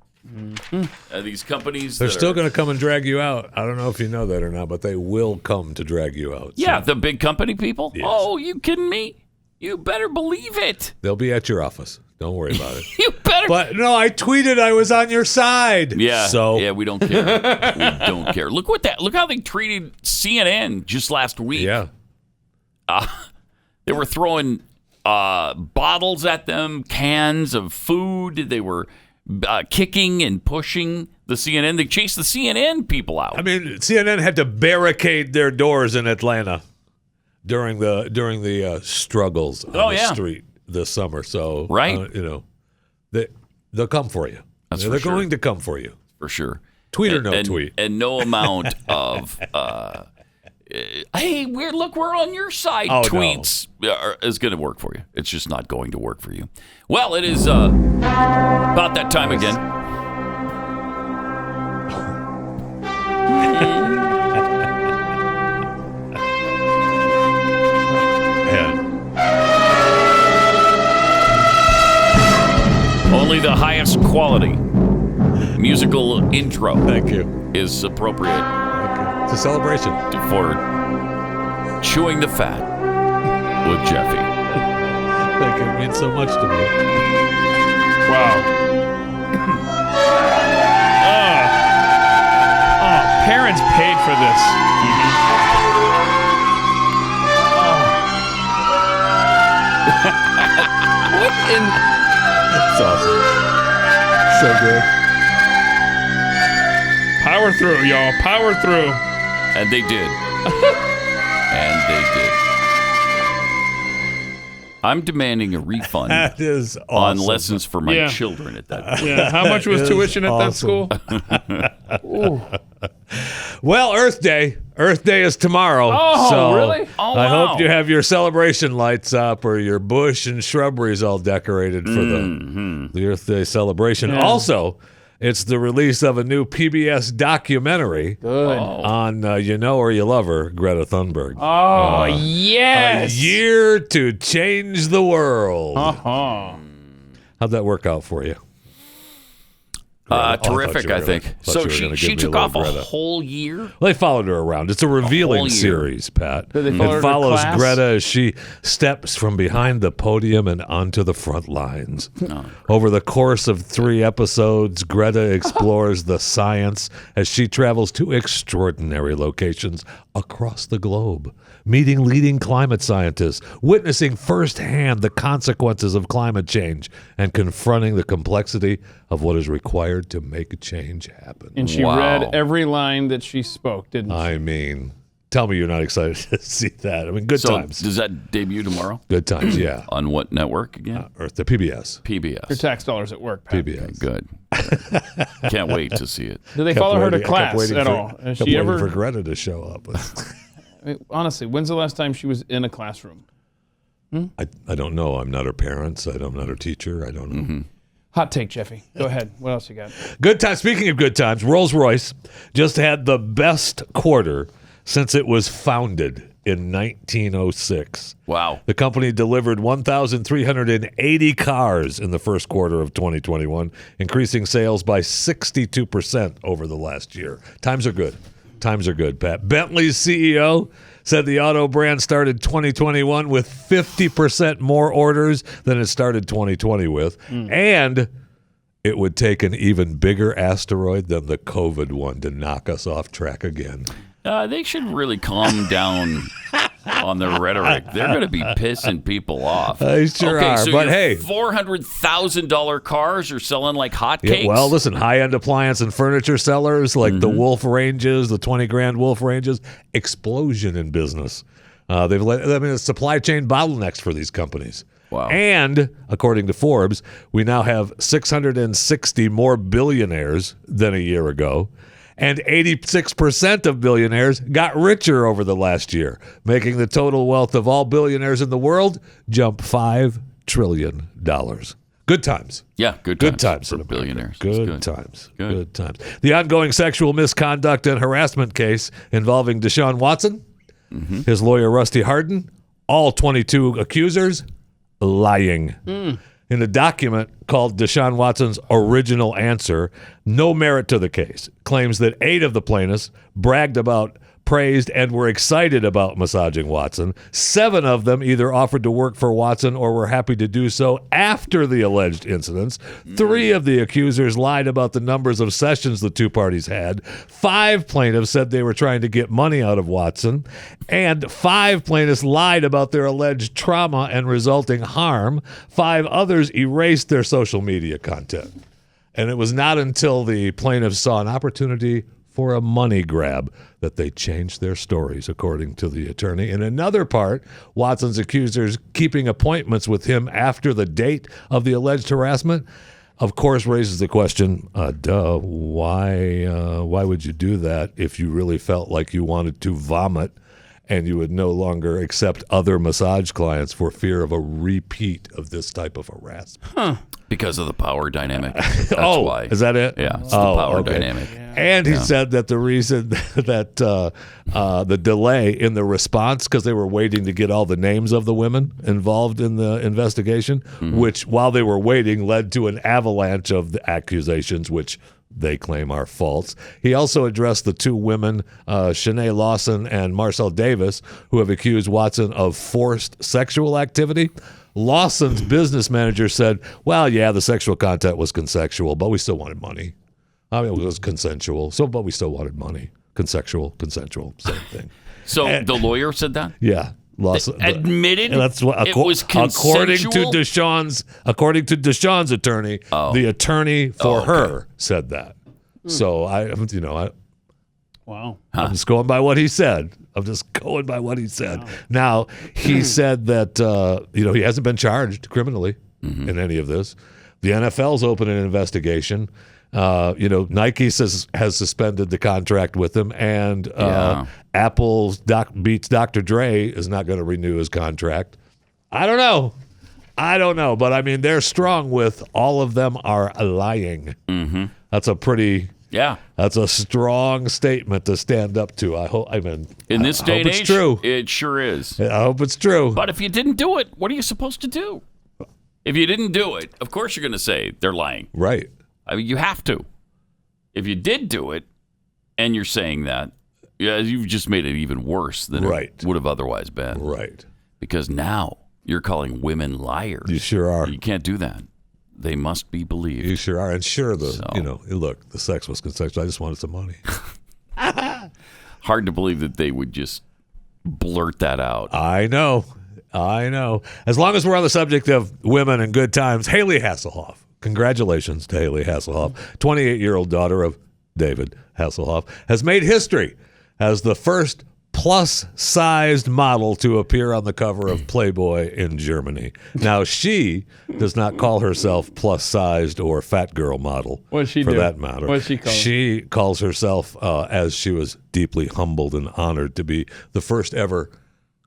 Speaker 2: These companies,
Speaker 15: they're still going to come and drag you out. I don't know if you know that or not, but they will come to drag you out.
Speaker 2: Yeah, the big company people? Yes. Oh, you kidding me? You better believe it.
Speaker 15: They'll be at your office. Don't worry about it.
Speaker 2: You better.
Speaker 15: But no, I tweeted I was on your side.
Speaker 2: Yeah.
Speaker 15: So
Speaker 2: yeah, we don't care. We don't care. Look how they treated CNN just last week.
Speaker 15: Yeah.
Speaker 2: They were throwing bottles at them, cans of food. They were kicking and pushing the CNN. They chased the CNN people out.
Speaker 15: I mean, CNN had to barricade their doors in Atlanta during the struggles on the street this summer. So
Speaker 2: right,
Speaker 15: they'll come for you. They're going to come for you
Speaker 2: for sure.
Speaker 15: Tweet or no tweet,
Speaker 2: and no amount of hey, we're on your side. Tweets is going to work for you. It's just not going to work for you. Well, it is about that time again. Only the highest quality musical intro.
Speaker 15: Thank you.
Speaker 2: Is appropriate.
Speaker 15: Thank you. It's a celebration
Speaker 2: for chewing the fat with Jeffy.
Speaker 15: Thank you. It means so much to me.
Speaker 3: Wow. Parents paid for this. What in?
Speaker 15: That's awesome. So good.
Speaker 3: Power through, y'all. Power through.
Speaker 2: And they did. And they did. I'm demanding a refund.
Speaker 15: That is
Speaker 2: on
Speaker 15: awesome.
Speaker 2: lessons for my children at that point.
Speaker 3: Yeah. How much was tuition at that school?
Speaker 15: Well, Earth Day. Earth Day is tomorrow.
Speaker 3: Oh,
Speaker 15: so
Speaker 3: really?
Speaker 2: Oh,
Speaker 15: I
Speaker 2: wow.
Speaker 15: hope you have your celebration lights up or your bush and shrubberies all decorated for the Earth Day celebration.
Speaker 3: Yeah.
Speaker 15: Also, it's the release of a new PBS documentary on You Know or You Love Her, Greta Thunberg.
Speaker 3: Oh, yes.
Speaker 15: A year to change the world.
Speaker 3: Uh-huh.
Speaker 15: How'd that work out for you?
Speaker 2: Terrific, I think. So she took off a whole year?
Speaker 15: Well, they followed her around. It's a revealing series, Pat.
Speaker 3: Did they follow her
Speaker 15: it
Speaker 3: to
Speaker 15: follows
Speaker 3: class?
Speaker 15: Greta as she steps from behind the podium and onto the front lines. Over the course of 3 episodes, Greta explores the science as she travels to extraordinary locations across the globe, meeting leading climate scientists, witnessing firsthand the consequences of climate change, and confronting the complexity of what is required to make a change happen.
Speaker 3: And she read every line that she spoke, didn't she?
Speaker 15: I mean, tell me you're not excited to see that. I mean, good times.
Speaker 2: Does that debut tomorrow?
Speaker 15: Good times, yeah.
Speaker 2: On what network again?
Speaker 15: The PBS.
Speaker 2: PBS.
Speaker 3: Your tax dollars at work, Pat.
Speaker 15: PBS.
Speaker 2: Good. Can't wait to see it.
Speaker 3: Do they follow her to class at all?
Speaker 15: Has she ever for Greta to show up?
Speaker 3: I mean, honestly, when's the last time she was in a classroom?
Speaker 15: I don't know. I'm not her parents. I'm not her teacher. I don't know.
Speaker 2: Mm-hmm.
Speaker 3: Hot take, Jeffy. Go ahead. What else you got?
Speaker 15: Good times. Speaking of good times, Rolls-Royce just had the best quarter since it was founded in 1906.
Speaker 2: Wow.
Speaker 15: The company delivered 1,380 cars in the first quarter of 2021, increasing sales by 62% over the last year. Times are good. Times are good, Pat. Bentley's CEO said the auto brand started 2021 with 50% more orders than it started 2020 with. And it would take an even bigger asteroid than the COVID one to knock us off track again.
Speaker 2: They should really calm down on their rhetoric. They're going to be pissing people off.
Speaker 15: They sure are.
Speaker 2: So
Speaker 15: but
Speaker 2: your
Speaker 15: hey,
Speaker 2: $400,000 cars are selling like hotcakes.
Speaker 15: Yeah, well, listen, high-end appliance and furniture sellers like the Wolf ranges, the 20 grand Wolf ranges, explosion in business. Supply chain bottlenecks for these companies.
Speaker 2: Wow.
Speaker 15: And according to Forbes, we now have 660 more billionaires than a year ago. And 86% of billionaires got richer over the last year, making the total wealth of all billionaires in the world jump $5 trillion. Good times.
Speaker 2: Yeah, good times for billionaires.
Speaker 15: Good times. The ongoing sexual misconduct and harassment case involving Deshaun Watson, his lawyer Rusty Hardin, all 22 accusers lying. In a document called Deshaun Watson's Original Answer, no merit to the case, claims that 8 of the plaintiffs bragged about, praised, and were excited about massaging Watson. 7 of them either offered to work for Watson or were happy to do so after the alleged incidents. 3 of the accusers lied about the numbers of sessions the two parties had. 5 plaintiffs said they were trying to get money out of Watson. And 5 plaintiffs lied about their alleged trauma and resulting harm. 5 others erased their social media content. And it was not until the plaintiffs saw an opportunity for a money grab that they changed their stories, according to the attorney. In another part, Watson's accusers keeping appointments with him after the date of the alleged harassment, of course, raises the question, why would you do that if you really felt like you wanted to vomit and you would no longer accept other massage clients for fear of a repeat of this type of harassment?
Speaker 2: Because of the power dynamic. That's why.
Speaker 15: Is that it?
Speaker 2: Yeah, it's the power dynamic.
Speaker 15: And he said that the reason that the delay in the response, because they were waiting to get all the names of the women involved in the investigation, which while they were waiting led to an avalanche of the accusations, which they claim are false. He also addressed the 2 women, Shanae Lawson and Marcel Davis, who have accused Watson of forced sexual activity. Lawson's business manager said, well, yeah, the sexual content was consensual, but we still wanted money. I mean, it was consensual, but we still wanted money. Consensual, same thing.
Speaker 2: So the lawyer said that?
Speaker 15: Yeah. Lawson
Speaker 2: admitted
Speaker 15: that's what,
Speaker 2: it was consensual?
Speaker 15: According to Deshaun's attorney, the attorney for her said that. So
Speaker 3: wow.
Speaker 15: I'm just going by what he said.
Speaker 3: Wow.
Speaker 15: Now, he said that he hasn't been charged criminally in any of this. The NFL's opened an investigation. Nike has suspended the contract with him, and Apple's Beats Dr. Dre is not going to renew his contract. I don't know, but I mean, they're strong with all of them are lying. That's a pretty That's a strong statement to stand up to.
Speaker 2: In this day and age,
Speaker 15: it's true.
Speaker 2: It sure is.
Speaker 15: I hope it's true.
Speaker 2: But if you didn't do it, what are you supposed to do? If you didn't do it, of course you're going to say they're lying.
Speaker 15: Right.
Speaker 2: I mean, you have to. If you did do it, and you're saying that, you've just made it even worse than it would have otherwise been.
Speaker 15: Right.
Speaker 2: Because now you're calling women liars.
Speaker 15: You sure are.
Speaker 2: You can't do that. They must be believed.
Speaker 15: You sure are. And sure, look, the sex was consensual. I just wanted some money.
Speaker 2: Hard to believe that they would just blurt that out.
Speaker 15: I know. As long as we're on the subject of women and good times, Hayley Hasselhoff. Congratulations to Hayley Hasselhoff, 28-year-old daughter of David Hasselhoff, has made history as the first plus-sized model to appear on the cover of Playboy in Germany. Now, she does not call herself plus-sized or fat girl model.
Speaker 3: What does she
Speaker 15: for
Speaker 3: do?
Speaker 15: that matter.
Speaker 3: What does she call her?
Speaker 15: She calls herself, as she was deeply humbled and honored to be the first ever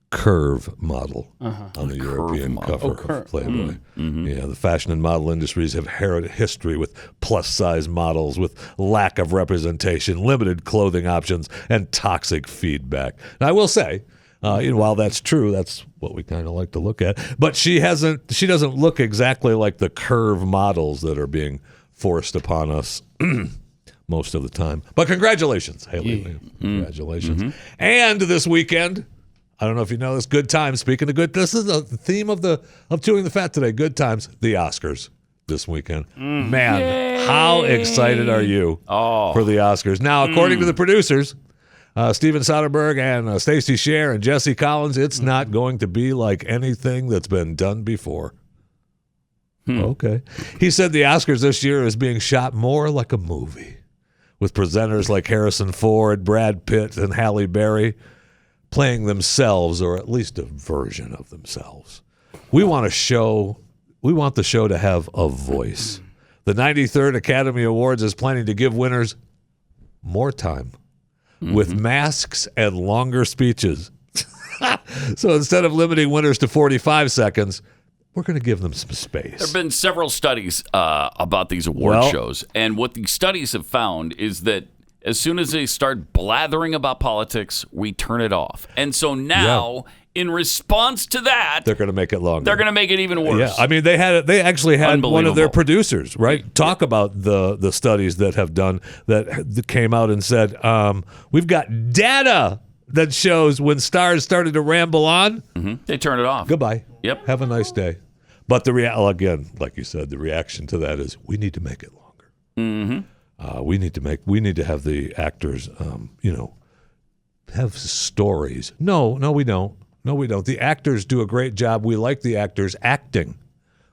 Speaker 15: curve model on the European cover of Playboy. Yeah, the fashion and model industries have had a history with plus-size models with lack of representation, limited clothing options, and toxic feedback. Now, I will say, while that's true, that's what we kind of like to look at. But she doesn't look exactly like the curve models that are being forced upon us most of the time. But congratulations, Hayley. Congratulations. And this weekend, I don't know if you know this, good times. Speaking of good, this is the theme of Chewing the Fat today. Good times, the Oscars this weekend. Man,
Speaker 2: Yay.
Speaker 15: How excited are you for the Oscars? Now, according to the producers, Steven Soderbergh and Stacey Sher and Jesse Collins, it's not going to be like anything that's been done before. Okay. He said the Oscars this year is being shot more like a movie, with presenters like Harrison Ford, Brad Pitt, and Halle Berry playing themselves, or at least a version of themselves. We want the show to have a voice. The 93rd Academy Awards is planning to give winners more time with masks and longer speeches. So instead of limiting winners to 45 seconds, we're going to give them some space.
Speaker 2: There have been several studies about these award shows, and what these studies have found is that as soon as they start blathering about politics, we turn it off. And so now, in response to that,
Speaker 15: they're going to make it longer.
Speaker 2: They're going to make it even worse.
Speaker 15: Yeah, I mean, they actually had one of their producers, right, talk about the studies that have done that came out and said, we've got data that shows when stars started to ramble on,
Speaker 2: they turn it off.
Speaker 15: Goodbye.
Speaker 2: Yep.
Speaker 15: Have a nice day. But again, like you said, the reaction to that is we need to make it longer. We need to have the actors, have stories. No, we don't. The actors do a great job. We like the actors acting.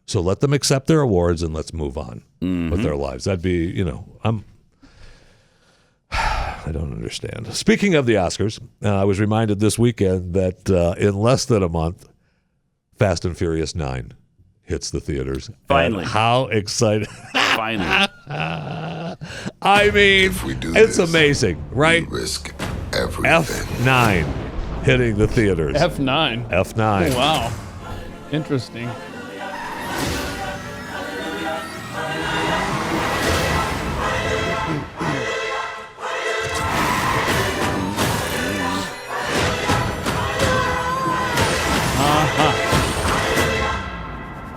Speaker 15: So let them accept their awards and let's move on with their lives. That'd be, I don't understand. Speaking of the Oscars, I was reminded this weekend that in less than a month, Fast and Furious 9 hits the theaters.
Speaker 2: Finally.
Speaker 15: And how excited.
Speaker 2: Finally.
Speaker 15: I mean, it's amazing, right?
Speaker 14: Risk everything.
Speaker 15: F9 hitting the theaters.
Speaker 3: F9.
Speaker 15: F9.
Speaker 3: Oh, wow. Interesting.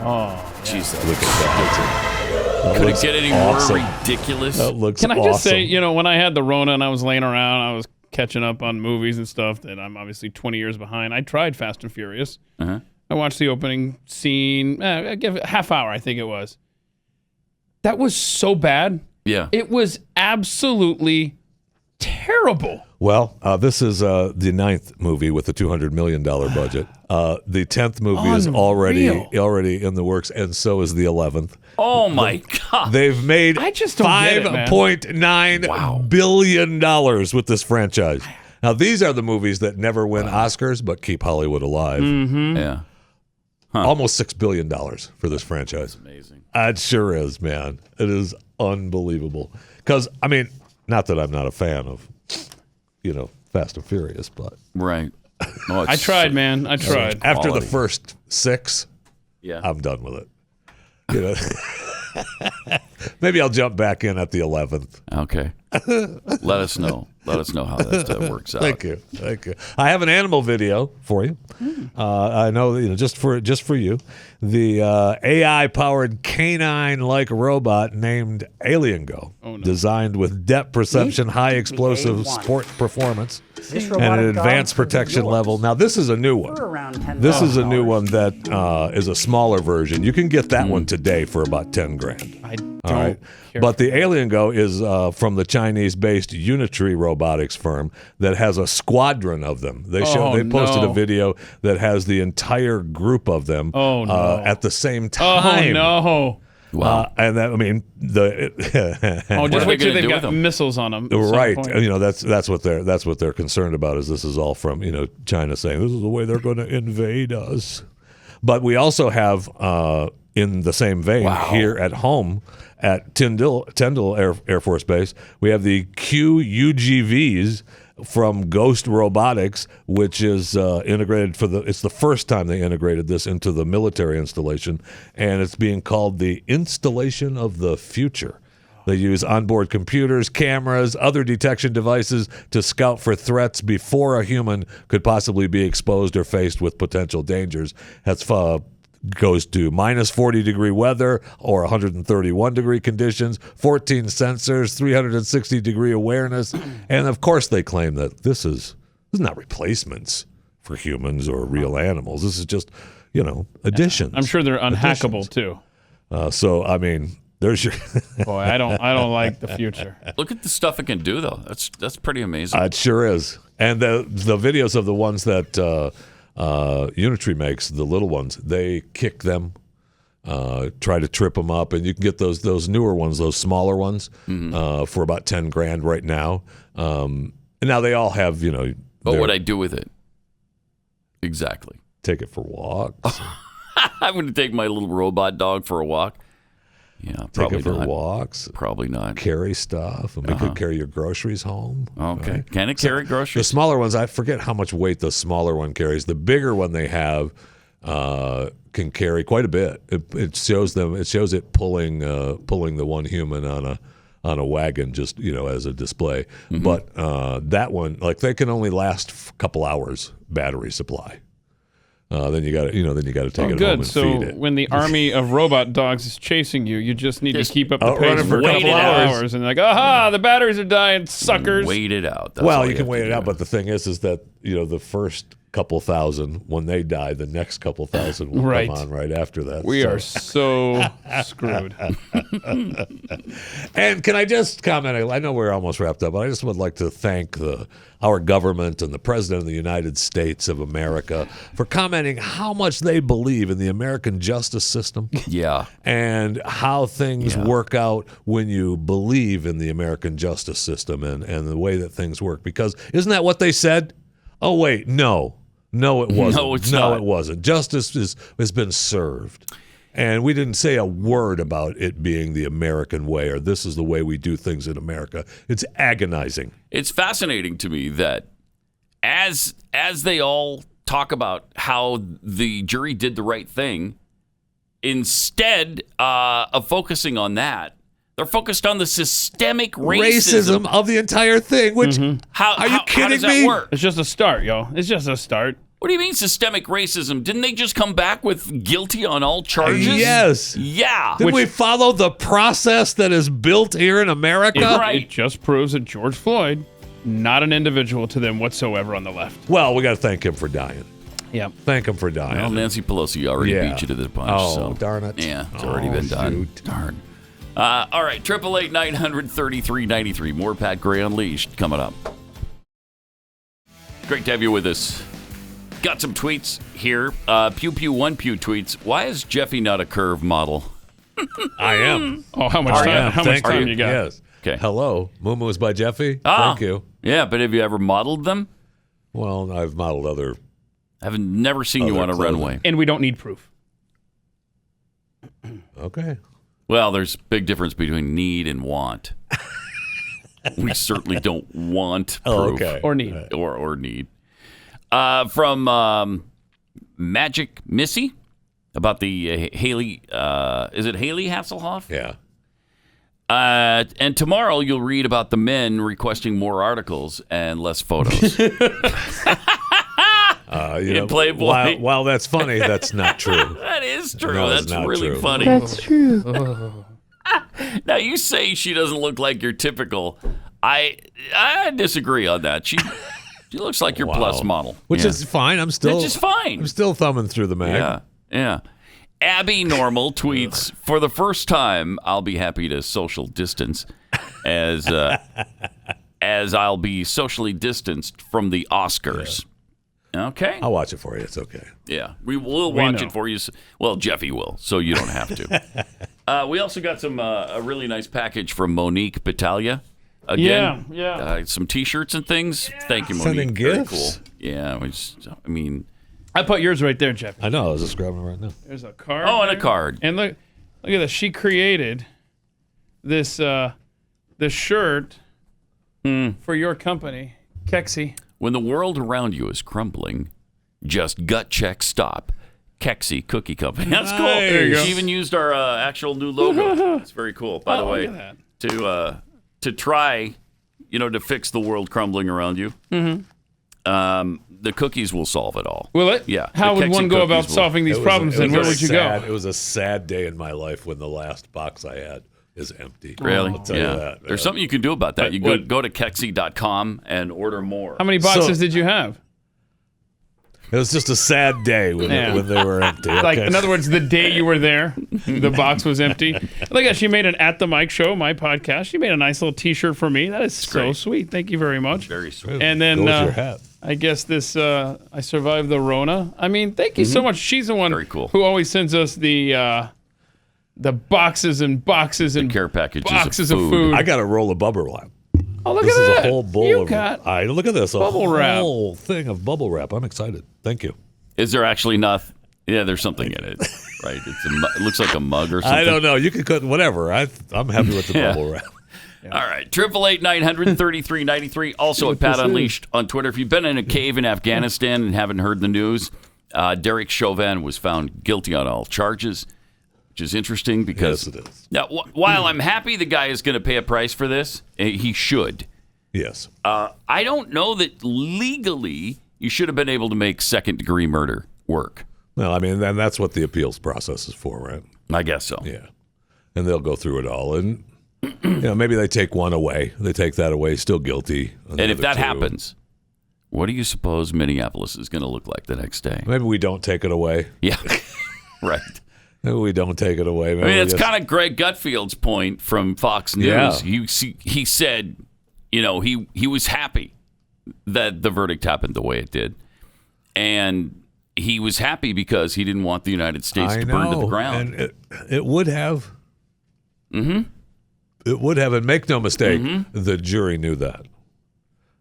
Speaker 2: Oh, jeez,
Speaker 15: look at that.
Speaker 2: Could it get any more ridiculous?
Speaker 15: That looks
Speaker 3: Can I
Speaker 15: awesome.
Speaker 3: just say, when I had the Rona and I was laying around, I was catching up on movies and stuff that I'm obviously 20 years behind. I tried Fast and Furious. I watched the opening scene. I give it a half hour, I think it was. That was so bad.
Speaker 2: Yeah.
Speaker 3: It was absolutely terrible.
Speaker 15: Well, this is the 9th movie with a $200 million budget. The 10th movie is already in the works, and so is the 11th.
Speaker 2: Oh, my God.
Speaker 15: They've made
Speaker 3: I just don't get it, man.
Speaker 15: $5.9 billion with this franchise. Now, these are the movies that never win Oscars but keep Hollywood alive.
Speaker 2: Yeah.
Speaker 15: Almost $6 billion for this franchise.
Speaker 2: That's amazing.
Speaker 15: It sure is, man. It is unbelievable. Because, I mean, not that I'm not a fan of, Fast and Furious, but...
Speaker 2: Right. Oh,
Speaker 3: I tried, man. I tried.
Speaker 15: After the first 6,
Speaker 2: yeah,
Speaker 15: I'm done with it. Maybe I'll jump back in at the 11th.
Speaker 2: Okay. Let us know. Let us know how that works out.
Speaker 15: Thank you. I have an animal video for you. I know, just for you, the AI-powered canine-like robot named Alien Go, designed with depth perception, high explosive sport performance, and an advanced protection level. Now, this is a new one. This is a new one that is a smaller version. You can get that one today for about $10,000. All right. But the Alien Go is from the Chinese-based Unitree Robotics firm that has a squadron of them. They posted a video that has the entire group of them at the same time.
Speaker 3: Oh no!
Speaker 15: Wow. And that, I mean,
Speaker 3: just wait till they've got missiles on them.
Speaker 15: Right. That's what they're concerned about. Is this is all from China saying this is the way they're going to invade us. But we also have in the same vein here at home at Tyndall Air Force Base, we have the QUGVs from Ghost Robotics, which is integrated it's the first time they integrated this into the military installation, and it's being called the Installation of the Future. They use onboard computers, cameras, other detection devices to scout for threats before a human could possibly be exposed or faced with potential dangers. That's goes to minus 40-degree weather or 131-degree conditions, 14 sensors, 360-degree awareness, and of course they claim that this is not replacements for humans or real animals. This is just, additions.
Speaker 3: I'm sure they're unhackable too.
Speaker 15: So I mean, there's your
Speaker 3: boy. I don't like the future.
Speaker 2: Look at the stuff it can do, though. That's pretty amazing.
Speaker 15: It sure is. And the videos of the ones that Unitree makes, the little ones, they kick them, try to trip them up, and you can get those newer ones, those smaller ones, for about $10,000 right now. And now they all have,
Speaker 2: What would I do with it? Exactly.
Speaker 15: Take it for walks.
Speaker 2: I'm going to take my little robot dog for a walk. Yeah, probably
Speaker 15: Take it for
Speaker 2: not.
Speaker 15: walks.
Speaker 2: Probably not.
Speaker 15: Carry stuff, and we could carry your groceries home.
Speaker 2: Okay.
Speaker 15: Right?
Speaker 2: Can it carry
Speaker 15: The
Speaker 2: groceries?
Speaker 15: smaller ones, I forget how much weight the smaller one carries. The bigger one they have can carry quite a bit. It shows it pulling the one human on a wagon, just as a display.
Speaker 2: Mm-hmm.
Speaker 15: But that one, like, they can only last a couple hours battery supply. Then you got to take it home and feed it.
Speaker 3: When the army of robot dogs is chasing you, you just need to keep up the pace for a
Speaker 2: wait
Speaker 3: couple
Speaker 2: it out.
Speaker 3: hours, and like, aha, the batteries are dying, suckers.
Speaker 2: Wait it out. That's
Speaker 15: Well,
Speaker 2: all
Speaker 15: you can
Speaker 2: have
Speaker 15: wait
Speaker 2: to
Speaker 15: it
Speaker 2: do.
Speaker 15: out, but the thing is that the first couple thousand, when they die, the next couple thousand will
Speaker 3: Right.
Speaker 15: come on right after that.
Speaker 3: We are so screwed.
Speaker 15: And can I just comment? I know we're almost wrapped up, but I just would like to thank our government and the President of the United States of America for commenting how much they believe in the American justice system.
Speaker 2: Yeah.
Speaker 15: And how things work out when you believe in the American justice system and the way that things work. Because isn't that what they said? Oh, wait, no, it wasn't.
Speaker 2: No, it's not.
Speaker 15: It wasn't. Justice has been served. And we didn't say a word about it being the American way or this is the way we do things in America. It's agonizing.
Speaker 2: It's fascinating to me that as they all talk about how the jury did the right thing, instead of focusing on that, they're focused on the systemic racism
Speaker 15: of the entire thing, which,
Speaker 2: How
Speaker 15: are you kidding
Speaker 2: how does
Speaker 15: me?
Speaker 2: that work?
Speaker 3: It's just a start, yo. It's just a start.
Speaker 2: What do you mean systemic racism? Didn't they just come back with guilty on all charges?
Speaker 15: Yes.
Speaker 2: Yeah.
Speaker 15: Did we follow the process that is built here in America?
Speaker 3: It just proves that George Floyd, not an individual to them whatsoever on the left.
Speaker 15: Well, we got to thank him for dying.
Speaker 3: Yeah.
Speaker 15: Thank him for dying.
Speaker 2: Well, Nancy Pelosi already beat you to the punch.
Speaker 15: Oh,
Speaker 2: so.
Speaker 15: darn it.
Speaker 2: Yeah, it's already been done.
Speaker 15: Shoot.
Speaker 2: Darn. All right, 888-900-3393. More Pat Gray Unleashed coming up. Great to have you with us. Got some tweets here. Pew Pew One Pew tweets. Why is Jeffy not a curve model?
Speaker 15: I am.
Speaker 3: Oh, how much time? How much time you got?
Speaker 15: Yes.
Speaker 2: Okay.
Speaker 15: Hello. Moo is by Jeffy.
Speaker 2: Ah,
Speaker 15: Thank you.
Speaker 2: Yeah, but have you ever modeled them?
Speaker 15: Well, I've modeled other.
Speaker 2: I've never seen you on a runway.
Speaker 3: And we don't need proof.
Speaker 15: Okay.
Speaker 2: Well, there's a big difference between need and want. We certainly don't want proof.
Speaker 15: Okay.
Speaker 3: Or need.
Speaker 2: Or need. From Magic Missy about the Hayley, is it Hayley Hasselhoff?
Speaker 15: Yeah.
Speaker 2: And tomorrow you'll read about the men requesting more articles and less photos. In Playboy.
Speaker 15: While that's funny, that's not true.
Speaker 2: That is true.
Speaker 15: No, it's
Speaker 2: That's
Speaker 15: not
Speaker 2: really
Speaker 15: true.
Speaker 2: funny.
Speaker 7: That's true.
Speaker 2: Now you say she doesn't look like your typical. I disagree on that. She looks like your plus model,
Speaker 15: Which is fine. I'm still.
Speaker 2: Which is fine.
Speaker 15: I'm still thumbing through the mag.
Speaker 2: Yeah. Abby Normal tweets, for the first time, I'll be happy to social distance as I'll be socially distanced from the Oscars. Okay.
Speaker 15: I'll watch it for you. It's okay.
Speaker 2: Yeah. We'll watch it for you. Well, Jeffy will, so you don't have to. We also got some a really nice package from Monique Battaglia. Again, some T-shirts and things. Thank you, Monique.
Speaker 15: Sending
Speaker 2: Very
Speaker 15: gifts?
Speaker 2: cool. Yeah. I mean...
Speaker 3: I put yours right there, Jeff.
Speaker 15: I know. I was just grabbing it right now.
Speaker 3: There's a card.
Speaker 2: Oh, and
Speaker 3: there.
Speaker 2: a card.
Speaker 3: And look at this. She created this shirt for your company, Kexi.
Speaker 2: When the world around you is crumbling, just gut check stop. Kexi Cookie Company. That's cool.
Speaker 3: There you go.
Speaker 2: She even used our actual new logo. It's very cool. By the way,
Speaker 3: look at that.
Speaker 2: to try, to fix the world crumbling around you. The cookies will solve it all.
Speaker 3: Will it?
Speaker 2: Yeah.
Speaker 3: How
Speaker 2: the
Speaker 3: would
Speaker 2: Kexi
Speaker 3: one go about
Speaker 2: cookies will-
Speaker 3: solving these problems, and where would you go?
Speaker 15: It was a sad day in my life when the last box I had is empty.
Speaker 2: Really?
Speaker 15: I'll tell you that.
Speaker 2: There's something you can do about that.
Speaker 3: But
Speaker 2: You go to Kexi.com and order more.
Speaker 3: How many boxes did you have?
Speaker 15: It was just a sad day when they were empty.
Speaker 3: Like,
Speaker 15: okay?
Speaker 3: in other words, the day you were there, the box was empty. Look at, she made an At the Mic show, my podcast. She made a nice little T-shirt for me. That is so
Speaker 2: great.
Speaker 3: sweet. Thank you very much.
Speaker 2: Very sweet.
Speaker 3: And then
Speaker 15: Go with your hat.
Speaker 3: I guess this, I survived the Rona. I mean, thank you so much. She's the one
Speaker 2: Very cool.
Speaker 3: who always sends us the boxes and boxes and
Speaker 2: care packages
Speaker 3: boxes
Speaker 2: of
Speaker 3: of
Speaker 2: food.
Speaker 3: food.
Speaker 15: I got a roll of bubble wrap.
Speaker 3: Oh, look
Speaker 15: This
Speaker 3: at
Speaker 15: is
Speaker 3: that.
Speaker 15: a whole bowl
Speaker 3: You
Speaker 15: of.
Speaker 3: got
Speaker 15: Look at this.
Speaker 3: bubble
Speaker 15: A
Speaker 3: wrap.
Speaker 15: whole thing of bubble wrap. I'm excited. Thank you.
Speaker 2: Is there actually enough Yeah, there's something in it, right? It looks like a mug or something.
Speaker 15: I don't know. You could cut whatever. I'm happy with the bubble wrap.
Speaker 2: Yeah. All right, 888-900-3393. Also at Pat Unleashed on Twitter. If you've been in a cave in Afghanistan and haven't heard the news, Derek Chauvin was found guilty on all charges, which is interesting because
Speaker 15: yes, it is.
Speaker 2: Now, while I'm happy the guy is going to pay a price for this, he should.
Speaker 15: Yes.
Speaker 2: I don't know that legally you should have been able to make second-degree murder work.
Speaker 15: Well, I mean, and that's what the appeals process is for, right?
Speaker 2: I guess so.
Speaker 15: Yeah. And they'll go through it all. And, maybe they take one away. They take that away, still guilty.
Speaker 2: And if that happens, what do you suppose Minneapolis is going to look like the next day?
Speaker 15: Maybe we don't take it away.
Speaker 2: Yeah, right.
Speaker 15: Maybe we don't take it away. Maybe
Speaker 2: it's kind of Greg Gutfield's point from Fox News.
Speaker 15: Yeah.
Speaker 2: He said, he was happy that the verdict happened the way it did. And he was happy because he didn't want the United States to burn to the ground.
Speaker 15: And it would have.
Speaker 2: Mm-hmm.
Speaker 15: It would have, and make no mistake, the jury knew that.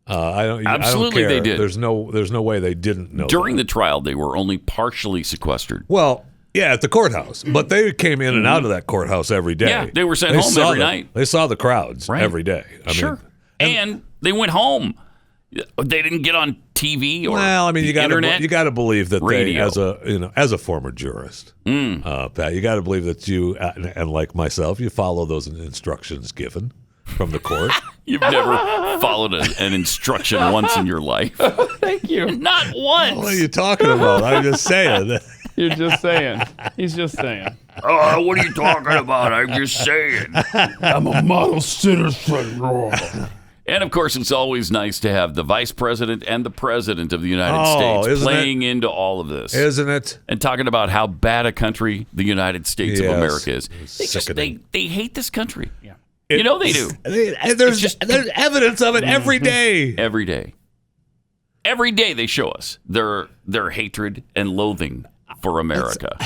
Speaker 2: Absolutely,
Speaker 15: I don't care.
Speaker 2: They did.
Speaker 15: There's no way they didn't know.
Speaker 2: During the trial, they were only partially sequestered.
Speaker 15: Well, yeah, at the courthouse, but they came in and out of that courthouse every day.
Speaker 2: Yeah, they were sent home every night.
Speaker 15: They saw the crowds every day.
Speaker 2: I mean, and they went home. They didn't get on TV or internet.
Speaker 15: You got to believe that
Speaker 2: radio.
Speaker 15: they, as a former jurist, Pat, you got to believe that you and like myself, you follow those instructions given from the court.
Speaker 2: You've never followed an instruction once in your life.
Speaker 3: Thank you.
Speaker 2: Not once.
Speaker 15: What are you talking about? I'm just saying.
Speaker 3: You're just saying. He's just saying.
Speaker 2: Oh, what are you talking about? I'm just saying.
Speaker 3: I'm a model citizen.
Speaker 2: And, of course, it's always nice to have the vice president and the president of the United States playing into all of this.
Speaker 15: Isn't it?
Speaker 2: And talking about how bad a country the United States of America is. They hate this country. Yeah. They do.
Speaker 15: There's evidence of it every day.
Speaker 2: Every day. Every day they show us their hatred and loathing for America.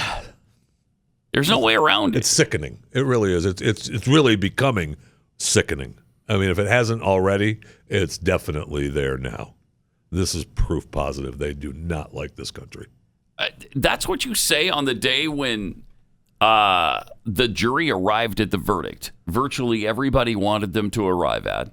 Speaker 2: There's no way around it.
Speaker 15: It's sickening. It really is. It's really becoming sickening. I mean, if it hasn't already, it's definitely there now. This is proof positive they do not like this country.
Speaker 2: That's what you say on the day when the jury arrived at the verdict. Virtually everybody wanted them to arrive at.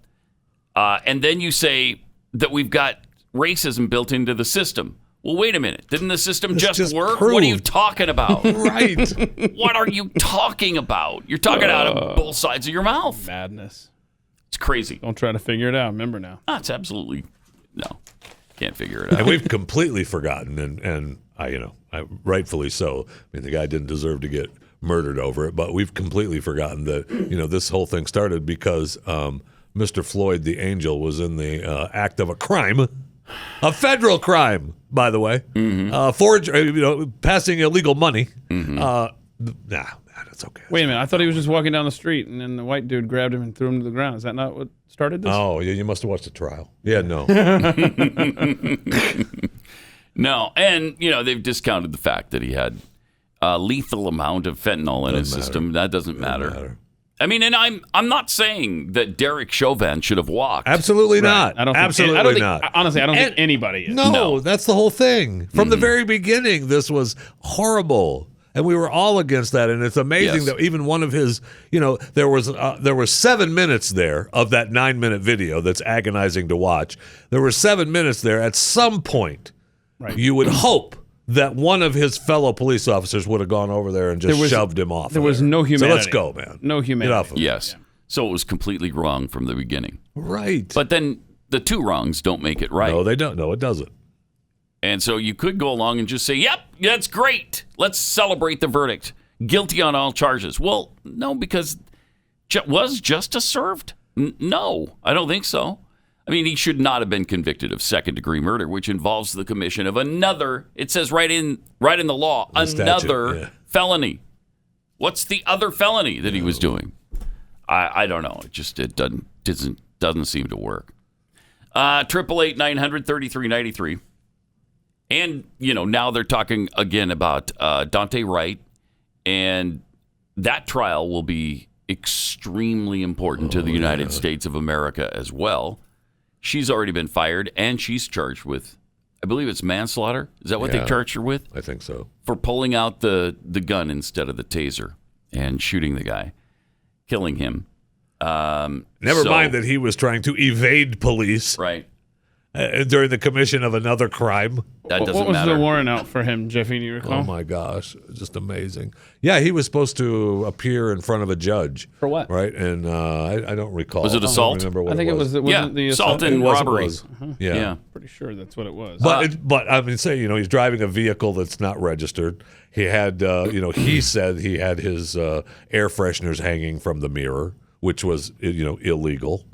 Speaker 2: And then you say that we've got racism built into the system. Well, wait a minute. Didn't the system just work?
Speaker 15: Proved.
Speaker 2: What are you talking about?
Speaker 15: Right.
Speaker 2: What are you talking about? You're talking out of both sides of your mouth.
Speaker 3: Madness.
Speaker 2: It's crazy.
Speaker 3: Don't try to figure it out. Remember now.
Speaker 2: It's absolutely no. Can't figure it out.
Speaker 15: And we've completely forgotten, and I rightfully so. I mean, the guy didn't deserve to get murdered over it, but we've completely forgotten that this whole thing started because Mr. Floyd, the angel, was in the act of a crime, a federal crime, by the way, passing illegal money. That's okay.
Speaker 3: Wait a minute. I thought he was just walking down the street, and then the white dude grabbed him and threw him to the ground. Is that not what started this?
Speaker 15: Oh, yeah. You must have watched the trial. Yeah, no.
Speaker 2: No. And, they've discounted the fact that he had a lethal amount of fentanyl in his system. That doesn't matter. I mean, and I'm not saying that Derek Chauvin should have walked.
Speaker 15: Absolutely not.
Speaker 3: I don't
Speaker 15: Absolutely not.
Speaker 3: Honestly, I don't think anybody is.
Speaker 15: No, that's the whole thing. From the very beginning, this was horrible. And we were all against that, and it's amazing that even one of his, there was 7 minutes there of that 9-minute video that's agonizing to watch. There were 7 minutes there. At some point, you would hope that one of his fellow police officers would have gone over there and just shoved him off.
Speaker 3: There was no humanity.
Speaker 15: So let's go, man.
Speaker 3: No humanity.
Speaker 15: Get off of him.
Speaker 2: Yes. Yeah. So it was completely wrong from the beginning.
Speaker 15: Right.
Speaker 2: But then the two wrongs don't make it right.
Speaker 15: No, they don't. No, it doesn't.
Speaker 2: And so you could go along and just say, yep, that's great. Let's celebrate the verdict. Guilty on all charges. Well, no, because was justice served? No, I don't think so. I mean, he should not have been convicted of second-degree murder, which involves the commission of another, it says right in the law, another felony. What's the other felony that he was doing? I don't know. It doesn't seem to work. 888-900-3393. And, now they're talking again about Daunte Wright, and that trial will be extremely important to the United States of America as well. She's already been fired, and she's charged with I believe it's manslaughter. Is that what they charged her with?
Speaker 15: I think so.
Speaker 2: For pulling out the gun instead of the taser and shooting the guy, killing him.
Speaker 15: Never mind that he was trying to evade police.
Speaker 2: Right.
Speaker 15: During the commission of another crime.
Speaker 2: That doesn't
Speaker 3: What was
Speaker 2: matter.
Speaker 3: the warrant out for him, Jeffy? Do you recall?
Speaker 15: Oh my gosh, just amazing. Yeah, he was supposed to appear in front of a judge.
Speaker 3: For what?
Speaker 15: Right, and I don't recall.
Speaker 2: Was it assault?
Speaker 15: I don't remember what
Speaker 3: I think it was.
Speaker 2: Yeah,
Speaker 3: The
Speaker 2: assault and robbery.
Speaker 15: Yeah.
Speaker 3: Pretty sure that's what it was.
Speaker 15: But I mean, say he's driving a vehicle that's not registered. He had he said he had his air fresheners hanging from the mirror, which was illegal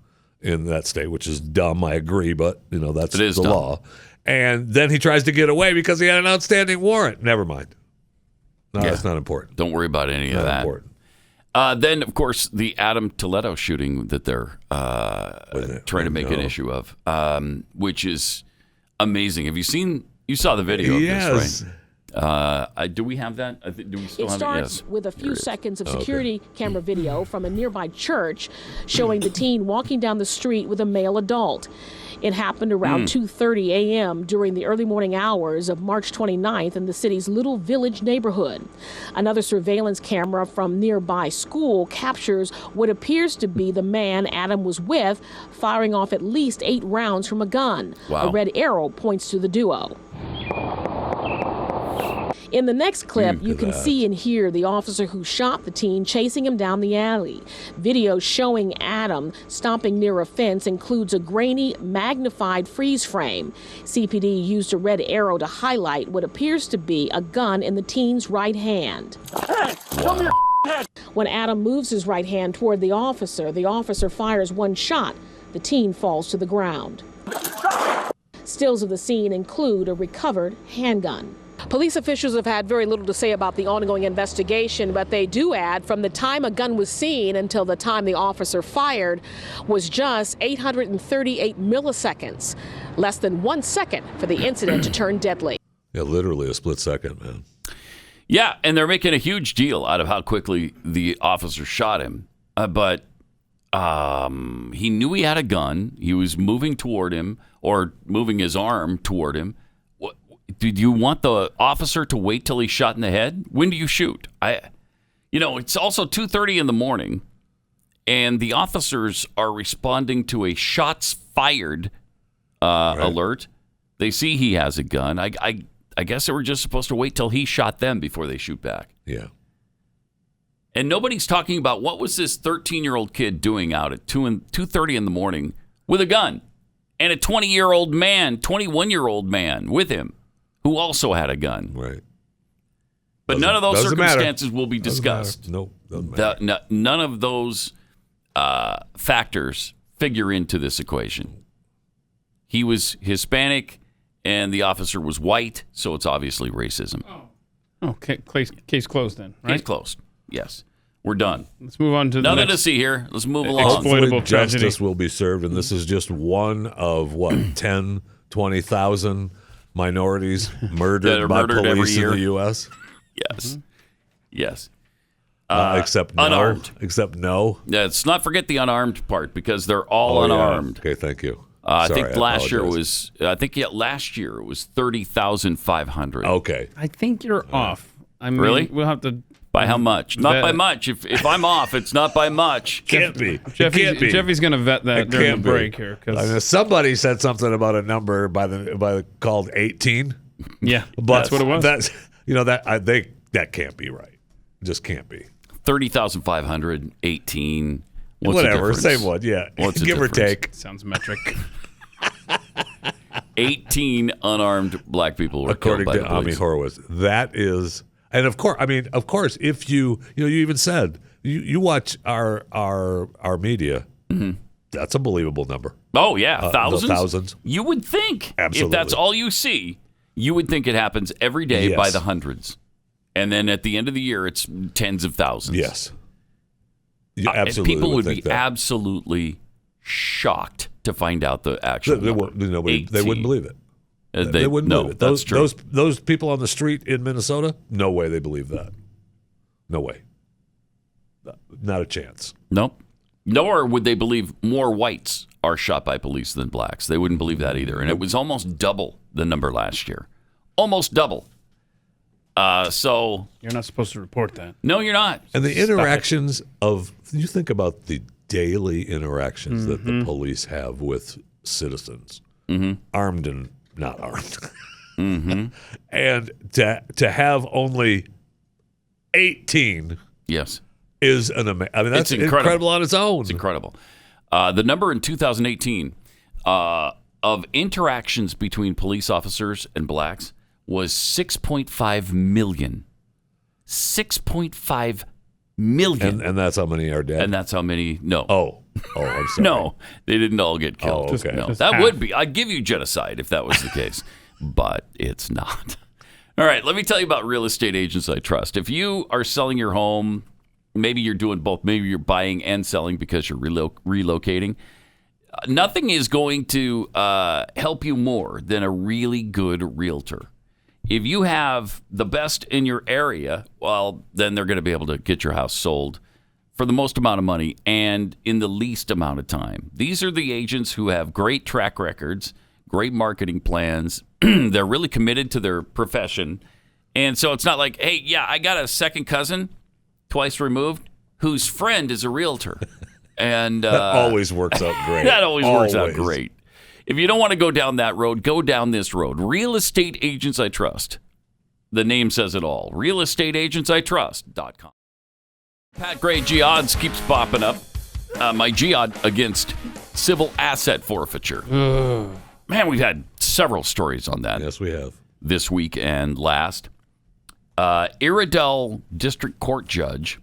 Speaker 15: in that state, which is dumb. I agree, but that's the
Speaker 2: dumb.
Speaker 15: law. And then he tries to get away because he had an outstanding warrant. Never mind. No, that's not important.
Speaker 2: Don't worry about any of
Speaker 15: Not
Speaker 2: that.
Speaker 15: important.
Speaker 2: Then, of course, the Adam Toledo shooting that they're trying to make an issue of, which is amazing. Have you seen? You saw the video of this, right? Do we have that? Do we still have it?
Speaker 16: It starts with a few seconds of security camera video from a nearby church showing the teen walking down the street with a male adult. It happened around 2:30 a.m. during the early morning hours of March 29th in the city's Little Village neighborhood. Another surveillance camera from nearby school captures what appears to be the man Adam was with, firing off at least 8 rounds from a gun.
Speaker 2: Wow.
Speaker 16: A red arrow points to the duo. In the next clip, you can see and hear the officer who shot the teen chasing him down the alley. Video showing Adam stopping near a fence includes a grainy, magnified freeze frame. CPD used a red arrow to highlight what appears to be a gun in the teen's right hand. When Adam moves his right hand toward the officer fires one shot. The teen falls to the ground. Stills of the scene include a recovered handgun. Police officials have had very little to say about the ongoing investigation, but they do add from the time a gun was seen until the time the officer fired was just 838 milliseconds, less than 1 second for the incident to turn deadly.
Speaker 15: Yeah, literally a split second, man.
Speaker 2: Yeah, and they're making a huge deal out of how quickly the officer shot him. But he knew he had a gun. He was moving toward him or moving his arm toward him. Did you want the officer to wait till he's shot in the head? When do you shoot? It's also 2:30 in the morning, and the officers are responding to a shots fired alert. They see he has a gun. I guess they were just supposed to wait till he shot them before they shoot back.
Speaker 15: Yeah.
Speaker 2: And nobody's talking about what was this 13-year-old kid doing out at 2:30 in the morning with a gun, and a 21-year-old man with him, who also had a gun.
Speaker 15: Right.
Speaker 2: But none of those circumstances will be discussed.
Speaker 15: Nope.
Speaker 2: None of those factors figure into this equation. He was Hispanic and the officer was white, so it's obviously racism.
Speaker 3: Okay, case closed then, right?
Speaker 2: Case closed. Yes. We're done.
Speaker 3: Let's move on to
Speaker 2: nothing
Speaker 3: the next
Speaker 2: to see here. Let's move along.
Speaker 3: Exploitable
Speaker 15: Justice
Speaker 3: tragedy
Speaker 15: will be served, and this is just one of 10, 20,000 minorities murdered by police in the U.S.
Speaker 2: Yes. Yes.
Speaker 15: Except no.
Speaker 2: Unarmed.
Speaker 15: Except no.
Speaker 2: Yeah, let's not forget the unarmed part because they're all unarmed.
Speaker 15: Yeah. Okay, thank you.
Speaker 2: I think last year was 30,500.
Speaker 15: Okay.
Speaker 3: I think you're off. I mean,
Speaker 2: really?
Speaker 3: We'll have to.
Speaker 2: By how much? Not by much. If I'm off, it's not by much.
Speaker 15: Can't be.
Speaker 3: Jeffy's going to vet that during the break here.
Speaker 15: Somebody said something about a number called 18.
Speaker 3: Yeah,
Speaker 15: but
Speaker 3: that's what it was.
Speaker 15: That's that can't be right. Just can't be.
Speaker 2: 30,500, 18.
Speaker 15: Whatever, same one. Yeah, give or take.
Speaker 3: Sounds metric.
Speaker 2: 18 unarmed black people were
Speaker 15: according
Speaker 2: killed by
Speaker 15: to
Speaker 2: the
Speaker 15: Ami
Speaker 2: police.
Speaker 15: Horowitz. That is, and of course, if you even said you watch our media, that's a believable number.
Speaker 2: Oh yeah, thousands.
Speaker 15: Thousands.
Speaker 2: You would think
Speaker 15: Absolutely.
Speaker 2: if that's all you see, you would think it happens every day by the hundreds, and then at the end of the year, it's tens of thousands.
Speaker 15: Yes. You absolutely.
Speaker 2: And people would be
Speaker 15: that.
Speaker 2: absolutely shocked to find out the actual number.
Speaker 15: They wouldn't believe it. They wouldn't believe it.
Speaker 2: That's true.
Speaker 15: Those people on the street in Minnesota, no way they believe that. No way. Not a chance.
Speaker 2: Nope. Nor would they believe more whites are shot by police than blacks. They wouldn't believe that either. And it was almost double the number last year. Almost double. So
Speaker 3: you're not supposed to report that.
Speaker 2: No, you're not.
Speaker 15: And the interactions you think about the daily interactions that the police have with citizens, armed and not armed. And to have only 18 is that's incredible on its own.
Speaker 2: It's incredible. The number in 2018 of interactions between police officers and blacks was 6.5 million. 6.5 million.
Speaker 15: And that's how many are dead?
Speaker 2: And that's how many, no.
Speaker 15: Oh, I'm sorry.
Speaker 2: No, they didn't all get killed.
Speaker 15: Oh, okay.
Speaker 2: No, that would be, I'd give you genocide if that was the case, but it's not. All right, let me tell you about real estate agents I trust. If you are selling your home, maybe you're doing both. Maybe you're buying and selling because you're relocating. Nothing is going to help you more than a really good realtor. If you have the best in your area, well, then they're going to be able to get your house sold for the most amount of money and in the least amount of time. These are the agents who have great track records, great marketing plans. They're really committed to their profession. And so it's not like, hey, yeah, I got a second cousin, twice removed, whose friend is a realtor. And
Speaker 15: that always works out great.
Speaker 2: That always works out great. If you don't want to go down that road, go down this road. Real Estate Agents I Trust. The name says it all. realestateagentsitrust.com. Pat Gray, Jihad's keeps popping up. My jihad against civil asset forfeiture. Man, we've had several stories on that.
Speaker 15: Yes, we have.
Speaker 2: This week and last. Iredell District Court Judge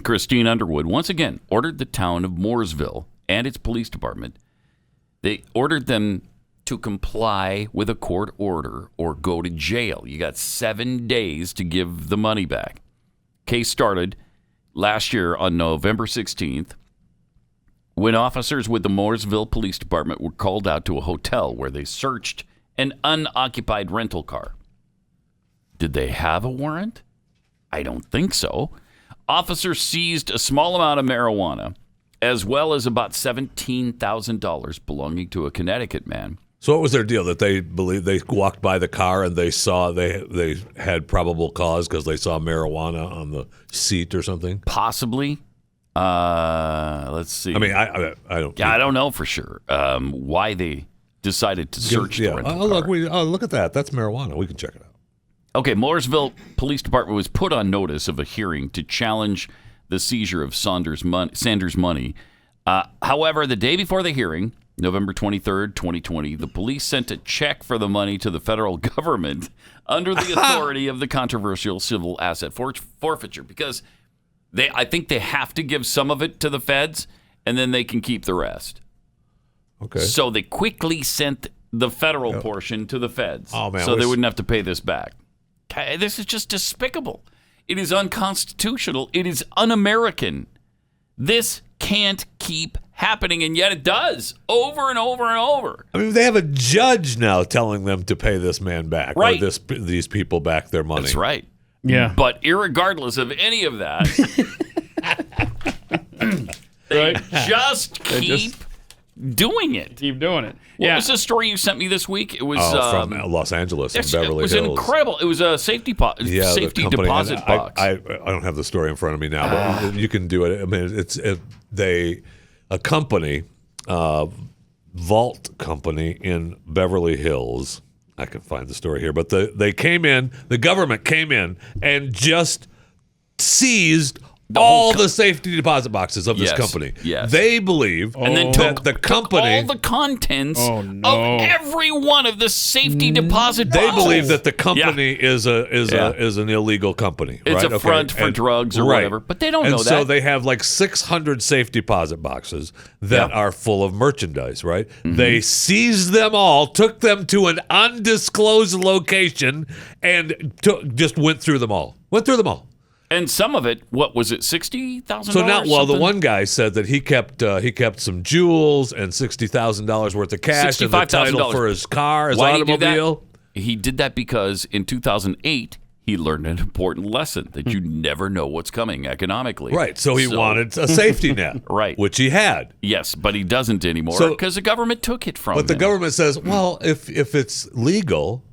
Speaker 2: Christine Underwood once again ordered the town of Mooresville and its police department. They ordered them to comply with a court order or go to jail. You got 7 days to give the money back. Case started last year on November 16th when officers with the Mooresville Police Department were called out to a hotel where they searched an unoccupied rental car. Did they have a warrant? I don't think so. Officers seized a small amount of marijuana as well as about $17,000 belonging to a Connecticut man.
Speaker 15: So what was their deal? That they believe they walked by the car and they saw they had probable cause because they saw marijuana on the seat or something?
Speaker 2: Possibly. Let's see.
Speaker 15: I mean, I don't.
Speaker 2: Yeah, I don't know for sure why they decided to search the rental car.
Speaker 15: Look at that. That's marijuana. We can check it out.
Speaker 2: Okay, Mooresville Police Department was put on notice of a hearing to challenge the seizure of Sanders' money. However, the day before the hearing, November 23rd, 2020, the police sent a check for the money to the federal government under the authority of the controversial civil asset forfeiture because I think they have to give some of it to the feds and then they can keep the rest.
Speaker 15: Okay.
Speaker 2: So they quickly sent the federal portion to the feds so they wouldn't have to pay this back. This is just despicable. It is unconstitutional. It is un-American. This can't keep happening, and yet it does over and over and over.
Speaker 15: I mean, they have a judge now telling them to pay this man back,
Speaker 2: right?
Speaker 15: Or these people back their money.
Speaker 2: That's right.
Speaker 3: Yeah.
Speaker 2: But irregardless of any of that, they just keep doing it.
Speaker 3: Keep doing it.
Speaker 2: What was the story you sent me this week? It was
Speaker 15: from Los Angeles and Beverly Hills.
Speaker 2: It was incredible. It was a safety deposit box.
Speaker 15: I don't have the story in front of me now, but you can do it. I mean, a company, vault company in Beverly Hills. I can find the story here, but the government came in and just seized all the safety deposit boxes of this company.
Speaker 2: Yes.
Speaker 15: They believe
Speaker 2: and then took all the contents of every one of the safety deposit boxes.
Speaker 15: They believe that the company is an illegal company.
Speaker 2: It's
Speaker 15: right?
Speaker 2: a front for drugs or whatever, but they don't know that.
Speaker 15: So they have like 600 safe deposit boxes that are full of merchandise, right? Mm-hmm. They seized them all, took them to an undisclosed location, and just went through them all.
Speaker 2: And some of it, what was it, $60,000?
Speaker 15: So now, the one guy said that he kept some jewels and $60,000 worth of cash and the title for his car, his automobile.
Speaker 2: He did that because in 2008 he learned an important lesson that you never know what's coming economically.
Speaker 15: Right. So he wanted a safety net.
Speaker 2: Right.
Speaker 15: Which he had.
Speaker 2: Yes, but he doesn't anymore because the government took it from him.
Speaker 15: But the government says, well, if it's legal,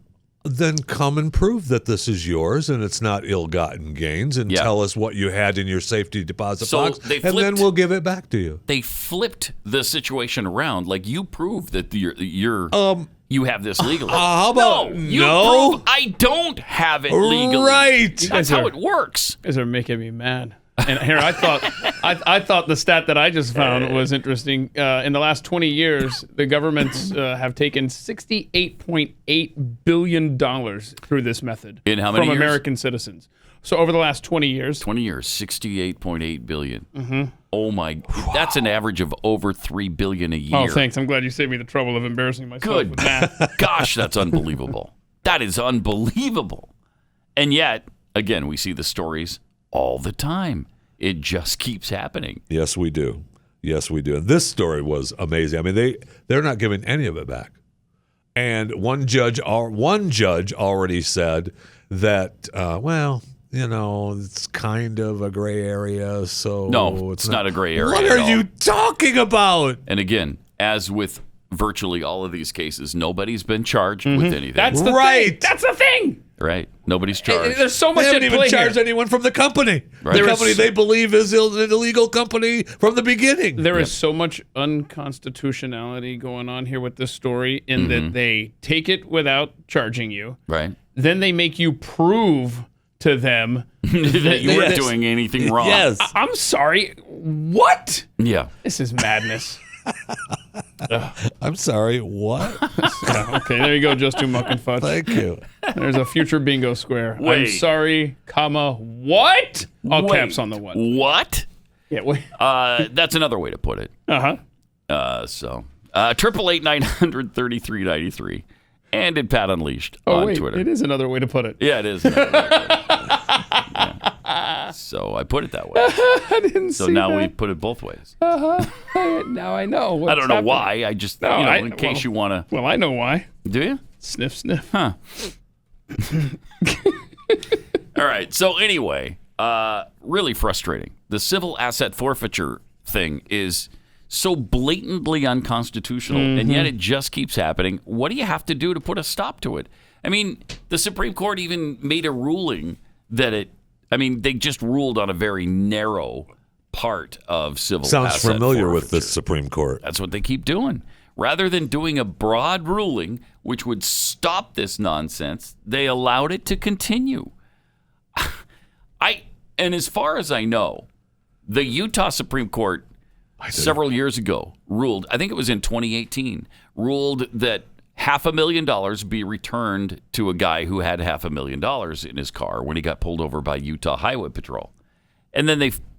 Speaker 15: then come and prove that this is yours and it's not ill-gotten gains and tell us what you had in your safety deposit box, and then we'll give it back to you.
Speaker 2: They flipped the situation around. Like, you prove that you have this legally.
Speaker 15: How about
Speaker 2: you prove I don't have it legally.
Speaker 15: Right.
Speaker 2: That's how it works.
Speaker 3: You guys are making me mad. And here, I thought the stat that I just found was interesting. In the last 20 years, the governments have taken $68.8 billion through this method.
Speaker 2: In how many
Speaker 3: from
Speaker 2: years?
Speaker 3: American citizens. So over the last 20 years.
Speaker 2: 20 years, $68.8 billion.
Speaker 3: Mm-hmm.
Speaker 2: Oh my! That's an average of over $3 billion a year.
Speaker 3: Oh, thanks. I'm glad you saved me the trouble of embarrassing myself
Speaker 2: Good.
Speaker 3: with math.
Speaker 2: Gosh, that's unbelievable. That is unbelievable. And yet, again, we see the stories all the time. It just keeps happening.
Speaker 15: Yes, we do. Yes, we do. And this story was amazing. I mean, they're not giving any of it back. And one judge already said that, it's kind of a gray area. So
Speaker 2: no, it's not a gray area.
Speaker 15: What are you talking about?
Speaker 2: And again, as with virtually all of these cases, nobody's been charged with anything.
Speaker 3: That's the thing. That's the thing.
Speaker 2: Right. Nobody's charged.
Speaker 3: There's so much
Speaker 15: They haven't
Speaker 3: at
Speaker 15: even
Speaker 3: play
Speaker 15: charged
Speaker 3: here.
Speaker 15: anyone from the company.
Speaker 2: Right.
Speaker 15: The company they believe is an illegal company from the beginning.
Speaker 3: There is so much unconstitutionality going on here with this story in that they take it without charging you.
Speaker 2: Right.
Speaker 3: Then they make you prove to them
Speaker 2: that you weren't doing anything wrong.
Speaker 15: Yes.
Speaker 3: I'm sorry. What?
Speaker 2: Yeah.
Speaker 3: This is madness.
Speaker 15: I'm sorry, what?
Speaker 3: Okay, there you go, Just Too Muck and Fudge.
Speaker 15: Thank you.
Speaker 3: There's a future bingo square.
Speaker 2: Wait.
Speaker 3: I'm sorry, comma, what? All caps on the what.
Speaker 2: What?
Speaker 3: Yeah, wait.
Speaker 2: That's another way to put it.
Speaker 3: Uh-huh.
Speaker 2: So, 888-900-3393 and at Pat Unleashed
Speaker 3: Oh,
Speaker 2: on
Speaker 3: wait,
Speaker 2: Twitter.
Speaker 3: it is another way to put it.
Speaker 2: Yeah, it is. Yeah. So I put it that way.
Speaker 3: I didn't see
Speaker 2: So now
Speaker 3: that.
Speaker 2: we put it both ways.
Speaker 3: Uh-huh. Now I know. What's
Speaker 2: I don't know
Speaker 3: happening.
Speaker 2: why. I just, in case you want to.
Speaker 3: Well, I know why.
Speaker 2: Do you?
Speaker 3: Sniff, sniff.
Speaker 2: Huh. All right. So anyway, really frustrating. The civil asset forfeiture thing is so blatantly unconstitutional, and yet it just keeps happening. What do you have to do to put a stop to it? I mean, the Supreme Court even made a ruling that they just ruled on a very narrow part of civil
Speaker 15: Sounds
Speaker 2: asset
Speaker 15: familiar
Speaker 2: forfeiture.
Speaker 15: with the Supreme Court.
Speaker 2: That's what they keep doing. Rather than doing a broad ruling which would stop this nonsense, they allowed it to continue. And as far as I know, the Utah Supreme Court several years ago ruled, I think it was in 2018, ruled that $500,000 be returned to a guy who had $500,000 in his car when he got pulled over by Utah Highway Patrol. And then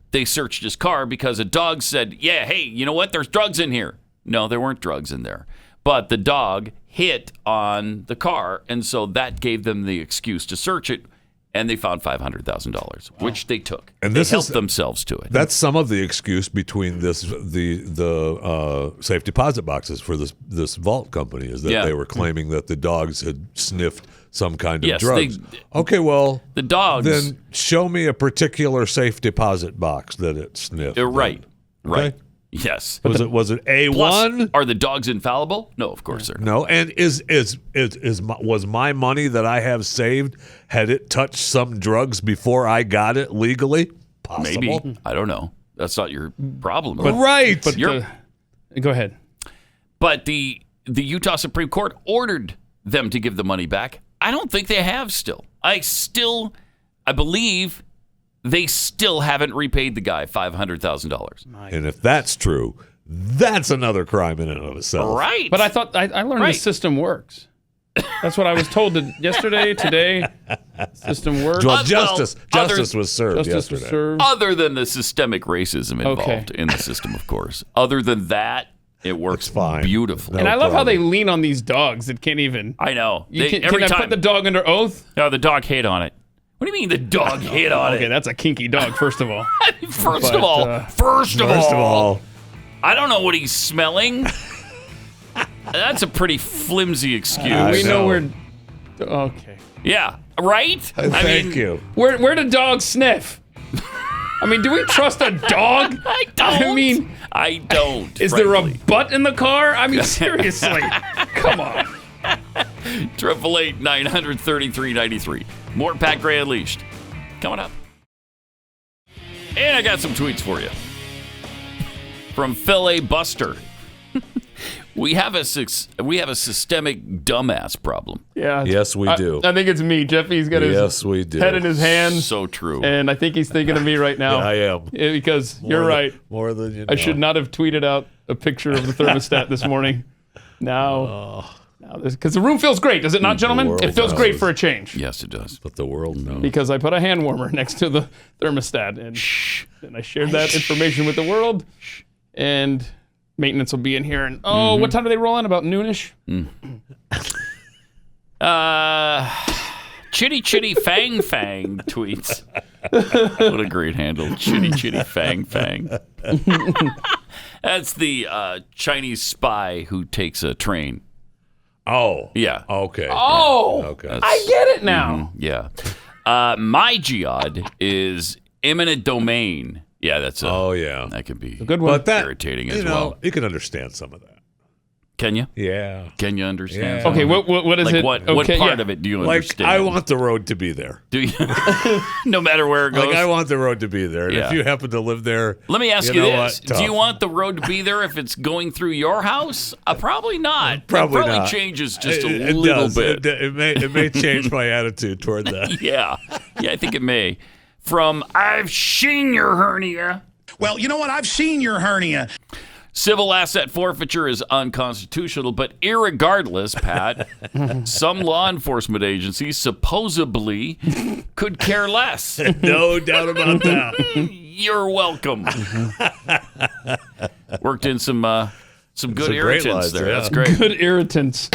Speaker 2: they searched his car because a dog said, yeah, hey, you know what? There's drugs in here. No, there weren't drugs in there. But the dog hit on the car, and so that gave them the excuse to search it, and they found $500,000, which they took.
Speaker 15: And
Speaker 2: they
Speaker 15: this
Speaker 2: helped
Speaker 15: is
Speaker 2: themselves to it.
Speaker 15: That's some of the excuse between the safe deposit boxes for this vault company is that they were claiming that the dogs had sniffed some kind of drugs. Okay, well,
Speaker 2: the dogs.
Speaker 15: Then show me a particular safe deposit box that it sniffed.
Speaker 2: Right.
Speaker 15: Okay?
Speaker 2: Yes.
Speaker 15: Was it A1?
Speaker 2: Plus, are the dogs infallible? No, of course they're not.
Speaker 15: No. And was my money that I have saved, had it touched some drugs before I got it legally? Possible.
Speaker 2: Maybe. I don't know. That's not your problem.
Speaker 15: Right.
Speaker 3: But go ahead.
Speaker 2: But the Utah Supreme Court ordered them to give the money back. I don't think they have still. I believe they still haven't repaid the guy $500,000.
Speaker 15: And if that's true, that's another crime in and of itself.
Speaker 2: Right.
Speaker 3: But I thought I learned the system works. That's what I was told yesterday, today. System works.
Speaker 15: Well, justice was served yesterday.
Speaker 2: Other than the systemic racism involved in the system, of course. Other than that, it works
Speaker 15: fine.
Speaker 2: Beautifully.
Speaker 3: And I love how they lean on these dogs that can't even.
Speaker 2: I know.
Speaker 3: Can I put the dog under oath?
Speaker 2: No, the dog hit on it. What do you mean the dog hit on it?
Speaker 3: Okay, that's a kinky dog, first of all.
Speaker 2: First of all, I don't know what he's smelling. That's a pretty flimsy excuse.
Speaker 3: We know we're... Okay.
Speaker 2: Yeah, Right?
Speaker 15: Thank you.
Speaker 3: Where do dogs sniff? I mean, do we trust a dog?
Speaker 2: I don't. I don't.
Speaker 3: Is there a butt in the car? I mean, seriously. Come on.
Speaker 2: 888-900-3393. More Pat Gray Unleashed coming up. And I got some tweets for you. From Phil A. Buster. We have a systemic dumbass problem.
Speaker 3: Yeah.
Speaker 15: Yes, we do.
Speaker 3: I think it's me. Jeffy's got his head in his hands.
Speaker 2: So true.
Speaker 3: And I think he's thinking of me right now.
Speaker 15: Yeah, I am.
Speaker 3: Because you're right.
Speaker 15: More than you know.
Speaker 3: I should not have tweeted out a picture of the thermostat this morning. Now, because the room feels great, does it not, gentlemen? It feels great for a change.
Speaker 2: Yes, it does.
Speaker 15: But the world knows.
Speaker 3: Because I put a hand warmer next to the thermostat, and I shared that information with the world. And maintenance will be in here. And what time do they roll in? About noonish?
Speaker 2: Chitty Chitty Fang Fang tweets. What a great handle. Chitty Chitty Fang Fang. That's the Chinese spy who takes a train.
Speaker 15: Oh.
Speaker 2: Yeah.
Speaker 15: Okay.
Speaker 3: Oh.
Speaker 15: Okay.
Speaker 3: I get it now.
Speaker 2: Yeah. My jihad is eminent domain. Yeah, that's that can be
Speaker 3: a good one.
Speaker 15: But that,
Speaker 2: irritating as well.
Speaker 15: You can understand some of that.
Speaker 2: Can you?
Speaker 15: Yeah.
Speaker 2: Can you understand?
Speaker 15: Yeah.
Speaker 3: Okay, what is it?
Speaker 2: What part of it do you
Speaker 15: like,
Speaker 2: understand?
Speaker 15: I want the road to be there.
Speaker 2: Do you? No matter where it goes?
Speaker 15: Like, I want the road to be there. And if you happen to live there,
Speaker 2: let me ask you this.
Speaker 15: What?
Speaker 2: Do you want the road to be there if it's going through your house? Probably not.
Speaker 15: Probably
Speaker 2: not.
Speaker 15: changes
Speaker 2: just a little bit.
Speaker 15: It may change my attitude toward that.
Speaker 2: Yeah, I think it may. From I've seen your hernia.
Speaker 17: Well, you know what? I've seen your hernia.
Speaker 2: Civil asset forfeiture is unconstitutional, but irregardless, Pat, some law enforcement agencies supposedly could care less.
Speaker 15: No doubt about that.
Speaker 2: You're welcome. Worked in some good irritants there. Yeah. That's great.
Speaker 3: Good irritants.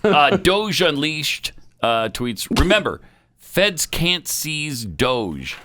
Speaker 2: Doge Unleashed tweets, remember, feds can't seize Doge.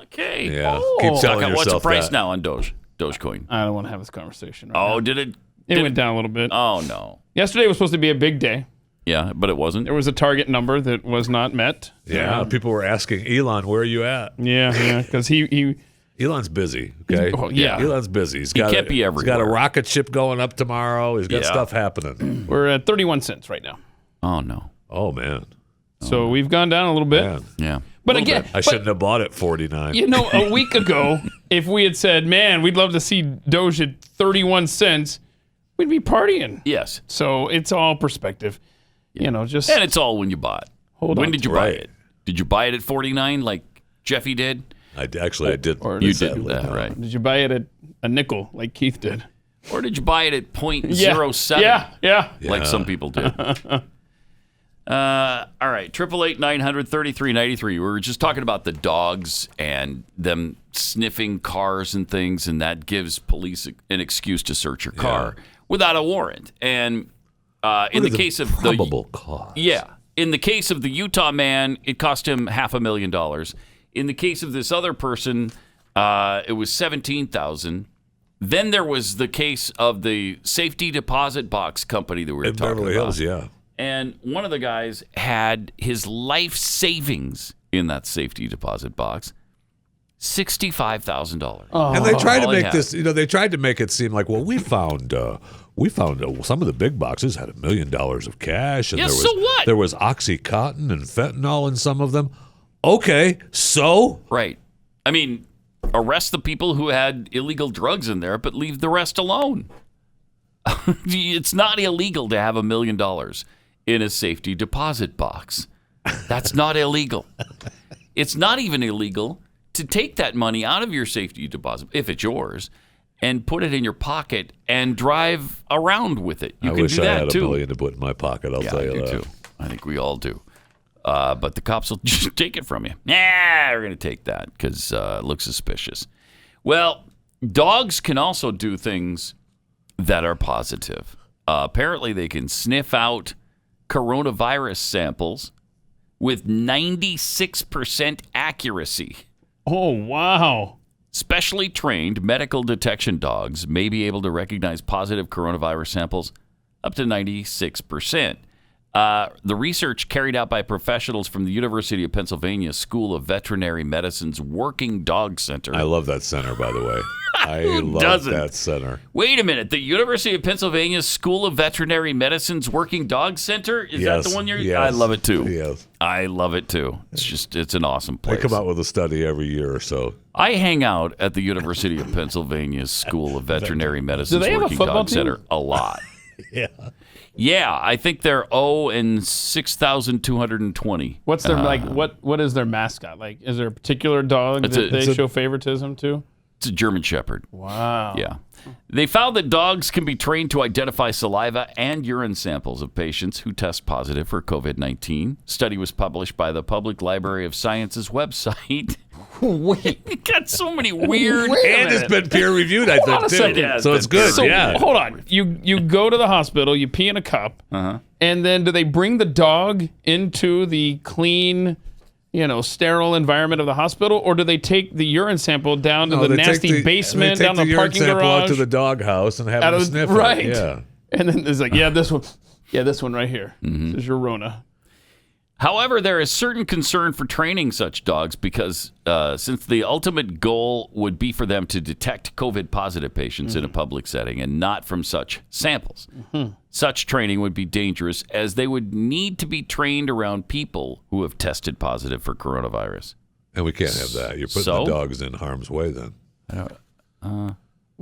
Speaker 2: Okay.
Speaker 15: Yeah. Keep telling yourself
Speaker 2: what's the price
Speaker 15: that.
Speaker 2: now on Dogecoin?
Speaker 3: I don't want to have this conversation right now.
Speaker 2: Did it?
Speaker 3: It went down a little bit.
Speaker 2: Oh, no.
Speaker 3: Yesterday was supposed to be a big day.
Speaker 2: Yeah, but it wasn't.
Speaker 3: There was a target number that was not met.
Speaker 15: Yeah, people were asking, Elon, where are you at?
Speaker 3: Yeah, because he
Speaker 15: Elon's busy, okay?
Speaker 3: Yeah.
Speaker 15: Elon's busy.
Speaker 2: He can't be everywhere.
Speaker 15: He's got a rocket ship going up tomorrow. He's got stuff happening.
Speaker 3: We're at 31 cents right now.
Speaker 2: Oh, no.
Speaker 15: Oh, man.
Speaker 3: So we've gone down a little bit.
Speaker 15: Man.
Speaker 2: Yeah.
Speaker 3: But again,
Speaker 15: I shouldn't have bought it 49.
Speaker 3: You know, a week ago, if we had said, man, we'd love to see Doge at 31 cents, we'd be partying.
Speaker 2: Yes.
Speaker 3: So it's all perspective. You know, just.
Speaker 2: And it's all when you bought. When did you buy
Speaker 15: Right.
Speaker 2: it? Did you buy it at 49 like Jeffy did?
Speaker 15: I did.
Speaker 3: Or
Speaker 2: You did that, right.
Speaker 3: Did you buy it at a nickel like Keith did?
Speaker 2: Or did you buy it at 0.07?
Speaker 3: Yeah.
Speaker 2: Like some people did. All right, 888-900-3393. We were just talking about the dogs and them sniffing cars and things, and that gives police an excuse to search your car without a warrant. And in the case of
Speaker 15: probable cause,
Speaker 2: in the case of the Utah man, it cost him $500,000. In the case of this other person, it was $17,000. Then there was the case of the safety deposit box company that we were
Speaker 15: in
Speaker 2: talking
Speaker 15: Beverly
Speaker 2: about.
Speaker 15: Hills,
Speaker 2: And one of the guys had his life savings in that safety deposit box, $65,000.
Speaker 15: And they tried to make this, they tried to make it seem like, well, we found some of the big boxes had $1 million of cash, and
Speaker 2: so what?
Speaker 15: There was OxyContin and fentanyl in some of them. Okay, so
Speaker 2: right. I mean, arrest the people who had illegal drugs in there, but leave the rest alone. It's not illegal to have $1 million in a safety deposit box. That's not illegal. It's not even illegal to take that money out of your safety deposit, if it's yours, and put it in your pocket and drive around with it. You
Speaker 15: I
Speaker 2: can
Speaker 15: wish
Speaker 2: do
Speaker 15: I
Speaker 2: that
Speaker 15: had
Speaker 2: too.
Speaker 15: $1 million to put in my pocket. I'll tell you
Speaker 2: I do
Speaker 15: that.
Speaker 2: too. I think we all do. But the cops will just take it from you. We're going to take that because it looks suspicious. Well, dogs can also do things that are positive. Apparently, they can sniff out coronavirus samples with 96% accuracy.
Speaker 3: Oh, wow.
Speaker 2: Specially trained medical detection dogs may be able to recognize positive coronavirus samples up to 96%. The research carried out by professionals from the University of Pennsylvania School of Veterinary Medicine's Working Dog Center.
Speaker 15: I love that center, by the way. I love that center.
Speaker 2: Wait a minute. The University of Pennsylvania School of Veterinary Medicine's Working Dog Center? Is that the one you're...
Speaker 15: Yes.
Speaker 2: I love it, too.
Speaker 15: Yes.
Speaker 2: I love it, too. It's an awesome place.
Speaker 15: They come out with a study every year or so.
Speaker 2: I hang out at the University of Pennsylvania School of Veterinary Medicine's
Speaker 3: Do they have a
Speaker 2: Working
Speaker 3: football
Speaker 2: Dog
Speaker 3: team?
Speaker 2: Center a lot.
Speaker 15: Yeah.
Speaker 2: Yeah, I think they're 0-6,220.
Speaker 3: What's their what is their mascot? Like, is there a particular dog that they show favoritism to?
Speaker 2: It's a German Shepherd.
Speaker 3: Wow.
Speaker 2: Yeah. They found that dogs can be trained to identify saliva and urine samples of patients who test positive for COVID-19. Study was published by the Public Library of Science's website. Wait, it got so many weird...
Speaker 15: And it's been peer-reviewed, I think, too. So it's good, yeah.
Speaker 3: Hold on. You go to the hospital, you pee in a cup, and then do they bring the dog into the clean... sterile environment of the hospital, or do they take the urine sample down to the nasty basement, down the parking garage,
Speaker 15: out to the dog house, and have them sniff it?
Speaker 3: Right.
Speaker 15: Yeah.
Speaker 3: And then it's like, this one right here. This is your Rona.
Speaker 2: However, there is certain concern for training such dogs because since the ultimate goal would be for them to detect COVID-positive patients in a public setting and not from such samples. Such training would be dangerous as they would need to be trained around people who have tested positive for coronavirus.
Speaker 15: And we can't have that. You're putting the dogs in harm's way then.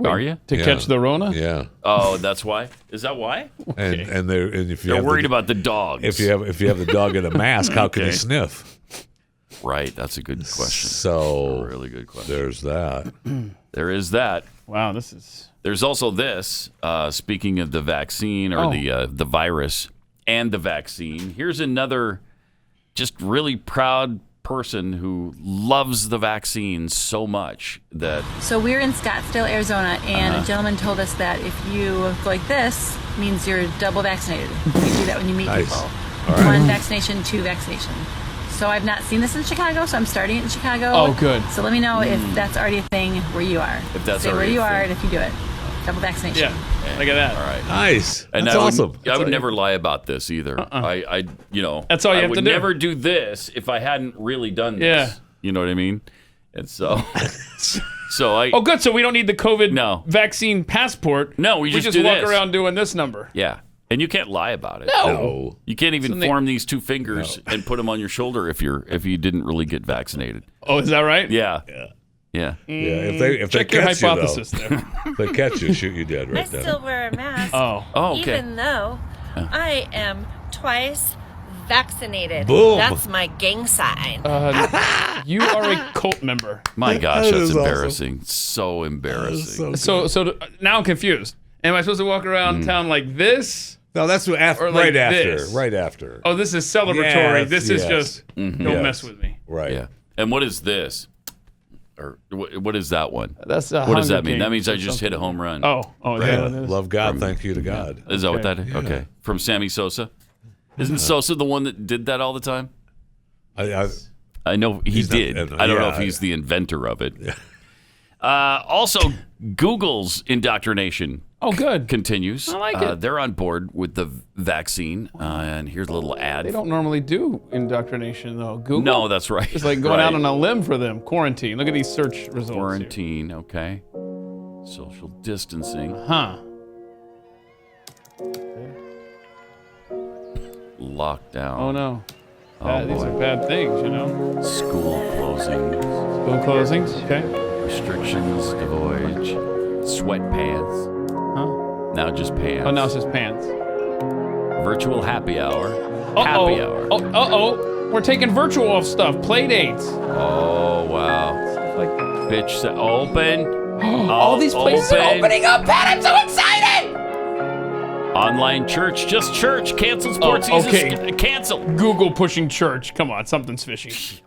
Speaker 2: Are you?
Speaker 3: To catch the Rona?
Speaker 15: Yeah.
Speaker 2: Oh, that's why? Is that why?
Speaker 15: Okay. And if
Speaker 2: they're worried about the dogs.
Speaker 15: If you have the dog in a mask, how can he sniff?
Speaker 2: Right. That's a good question.
Speaker 15: So
Speaker 2: a really good question.
Speaker 15: There's that.
Speaker 2: There is that.
Speaker 3: Wow, this is...
Speaker 2: There's also this, speaking of the vaccine or the virus and the vaccine. Here's another just really proud person who loves the vaccine so much that...
Speaker 12: So we're in Scottsdale, Arizona, and a gentleman told us that if you go like this, means you're double vaccinated. You do that when you meet people.
Speaker 15: Right.
Speaker 12: 1 vaccination, 2 vaccination. So I've not seen this in Chicago, so I'm starting it in Chicago.
Speaker 3: Oh, good.
Speaker 12: So let me know if that's already a thing where you are.
Speaker 2: If that's
Speaker 12: Stay where
Speaker 2: already
Speaker 12: you
Speaker 2: a
Speaker 12: are,
Speaker 2: thing.
Speaker 12: and if you do it. Double vaccination.
Speaker 3: Yeah, look at that.
Speaker 2: All right.
Speaker 15: Nice.
Speaker 2: And
Speaker 15: That's awesome.
Speaker 2: I would never lie about this either. I
Speaker 3: That's all you
Speaker 2: I
Speaker 3: have
Speaker 2: would
Speaker 3: to do.
Speaker 2: never do this if I hadn't really done this.
Speaker 3: Yeah.
Speaker 2: You know what I mean? And so, I.
Speaker 3: Oh, good. So we don't need the COVID
Speaker 2: No.
Speaker 3: vaccine passport.
Speaker 2: No, we just do
Speaker 3: walk
Speaker 2: this.
Speaker 3: around doing this number.
Speaker 2: Yeah. And you can't lie about it.
Speaker 3: No.
Speaker 2: You can't even form these 2 fingers and put them on your shoulder if you didn't really get vaccinated.
Speaker 3: Oh, is that right?
Speaker 2: Yeah.
Speaker 15: Yeah, if
Speaker 3: Check
Speaker 15: they
Speaker 3: your
Speaker 15: catch
Speaker 3: hypothesis
Speaker 15: you,
Speaker 3: there.
Speaker 15: if they catch you, shoot you dead
Speaker 18: I
Speaker 15: right there.
Speaker 18: still wear a mask.
Speaker 3: Oh,
Speaker 2: okay.
Speaker 18: Even though I am twice vaccinated.
Speaker 15: Boom.
Speaker 18: That's my gang sign.
Speaker 3: You are a cult member.
Speaker 2: My gosh,
Speaker 15: That
Speaker 2: that's
Speaker 15: is
Speaker 2: embarrassing. So embarrassing.
Speaker 3: So now I'm confused. Am I supposed to walk around town like this?
Speaker 15: No, that's
Speaker 3: Or like
Speaker 15: right after.
Speaker 3: this?
Speaker 15: Right after.
Speaker 3: Oh, this is celebratory.
Speaker 15: Yes,
Speaker 3: This is
Speaker 15: yes.
Speaker 3: just don't
Speaker 15: Yes.
Speaker 3: mess with me.
Speaker 15: Right.
Speaker 2: Yeah. And what is this? Or what is that one?
Speaker 3: That's
Speaker 2: what does that mean?
Speaker 3: Hunger
Speaker 2: That means I
Speaker 3: Games or
Speaker 2: just hit a home run.
Speaker 3: Oh, is that what it is?
Speaker 15: Love God, thank you to God.
Speaker 2: Is that what that is? Okay. From Sammy Sosa? Isn't Sosa the one that did that all the time? I know he did. I don't know if he's the inventor of it. Also, Google's indoctrination continues.
Speaker 3: I like it.
Speaker 2: They're on board with the vaccine. And here's a little ad.
Speaker 3: They don't normally do indoctrination, though. Google?
Speaker 2: No, that's right.
Speaker 3: It's like going
Speaker 2: Right.
Speaker 3: out on a limb for them. Quarantine. Look at these search results.
Speaker 2: Quarantine, okay. Social distancing.
Speaker 3: Huh.
Speaker 2: Lockdown.
Speaker 3: Oh, no.
Speaker 2: Oh,
Speaker 3: These
Speaker 2: boy.
Speaker 3: are bad things, you know?
Speaker 2: School closings.
Speaker 3: School closings, okay.
Speaker 2: Restrictions to voyage. Sweatpants.
Speaker 3: Huh?
Speaker 2: Now just pants.
Speaker 3: Oh, now it's just pants.
Speaker 2: Virtual happy hour.
Speaker 3: Uh-oh.
Speaker 2: Happy hour.
Speaker 3: Oh, uh-oh. We're taking virtual stuff. Play dates.
Speaker 2: Oh, wow.
Speaker 3: Like
Speaker 2: Bitch said open.
Speaker 3: all these places are opening up, Pat. I'm so excited.
Speaker 2: Online church. Just church. Canceled sports season.
Speaker 3: okay.
Speaker 2: Canceled.
Speaker 3: Google pushing church. Come on, something's fishy.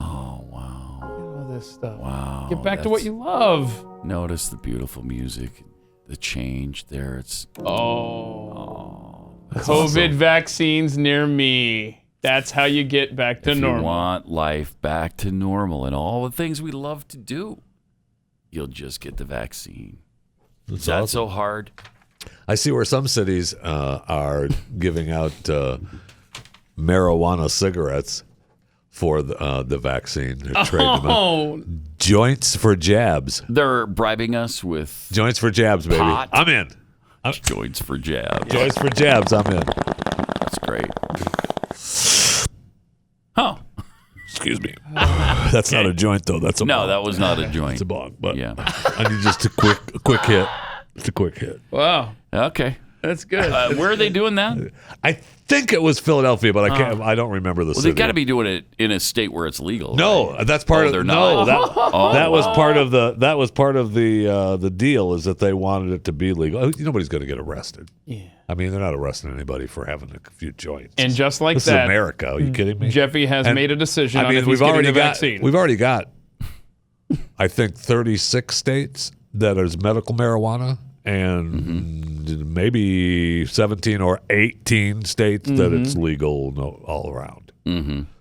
Speaker 2: Oh, wow.
Speaker 3: All this stuff.
Speaker 2: Wow.
Speaker 3: Get back to what you love.
Speaker 2: Notice the beautiful music. The change there. It's
Speaker 3: COVID
Speaker 2: awesome.
Speaker 3: vaccines near me. That's how you get back to
Speaker 2: If
Speaker 3: normal.
Speaker 2: you want life back to normal and all the things we love to do, you'll just get the vaccine. Is that so hard?
Speaker 15: I see where some cities are giving out marijuana cigarettes for the vaccine. They're trading them out. Joints for jabs.
Speaker 2: They're bribing us with
Speaker 15: joints for jabs, baby.
Speaker 2: pot.
Speaker 15: I'm in.
Speaker 2: Joints for jabs.
Speaker 15: Joints for jabs. I'm in.
Speaker 2: That's great. Oh.
Speaker 15: Excuse me. That's not a joint, though. That's a
Speaker 2: no,
Speaker 15: bong.
Speaker 2: that was not a joint.
Speaker 15: It's a bong, but
Speaker 2: yeah.
Speaker 15: I need just a quick hit. It's a quick hit.
Speaker 3: Wow.
Speaker 2: Okay.
Speaker 3: That's good.
Speaker 2: Where are they doing that?
Speaker 15: I think it was Philadelphia, but I don't remember the city.
Speaker 2: Well, they got to be doing it in a state where it's legal.
Speaker 15: No,
Speaker 2: right?
Speaker 15: that's part of
Speaker 2: they're
Speaker 15: no.
Speaker 2: not.
Speaker 15: That was part of the deal is that they wanted it to be legal. Nobody's going to get arrested.
Speaker 3: Yeah.
Speaker 15: I mean, they're not arresting anybody for having a few joints.
Speaker 3: And just like
Speaker 15: this
Speaker 3: that,
Speaker 15: is America. Are you kidding me?
Speaker 3: Jeffy has made a decision.
Speaker 15: I mean,
Speaker 3: on if he's getting the vaccine.
Speaker 15: We've already got, I think, 36 states that is medical marijuana, and maybe 17 or 18 states that it's legal all around.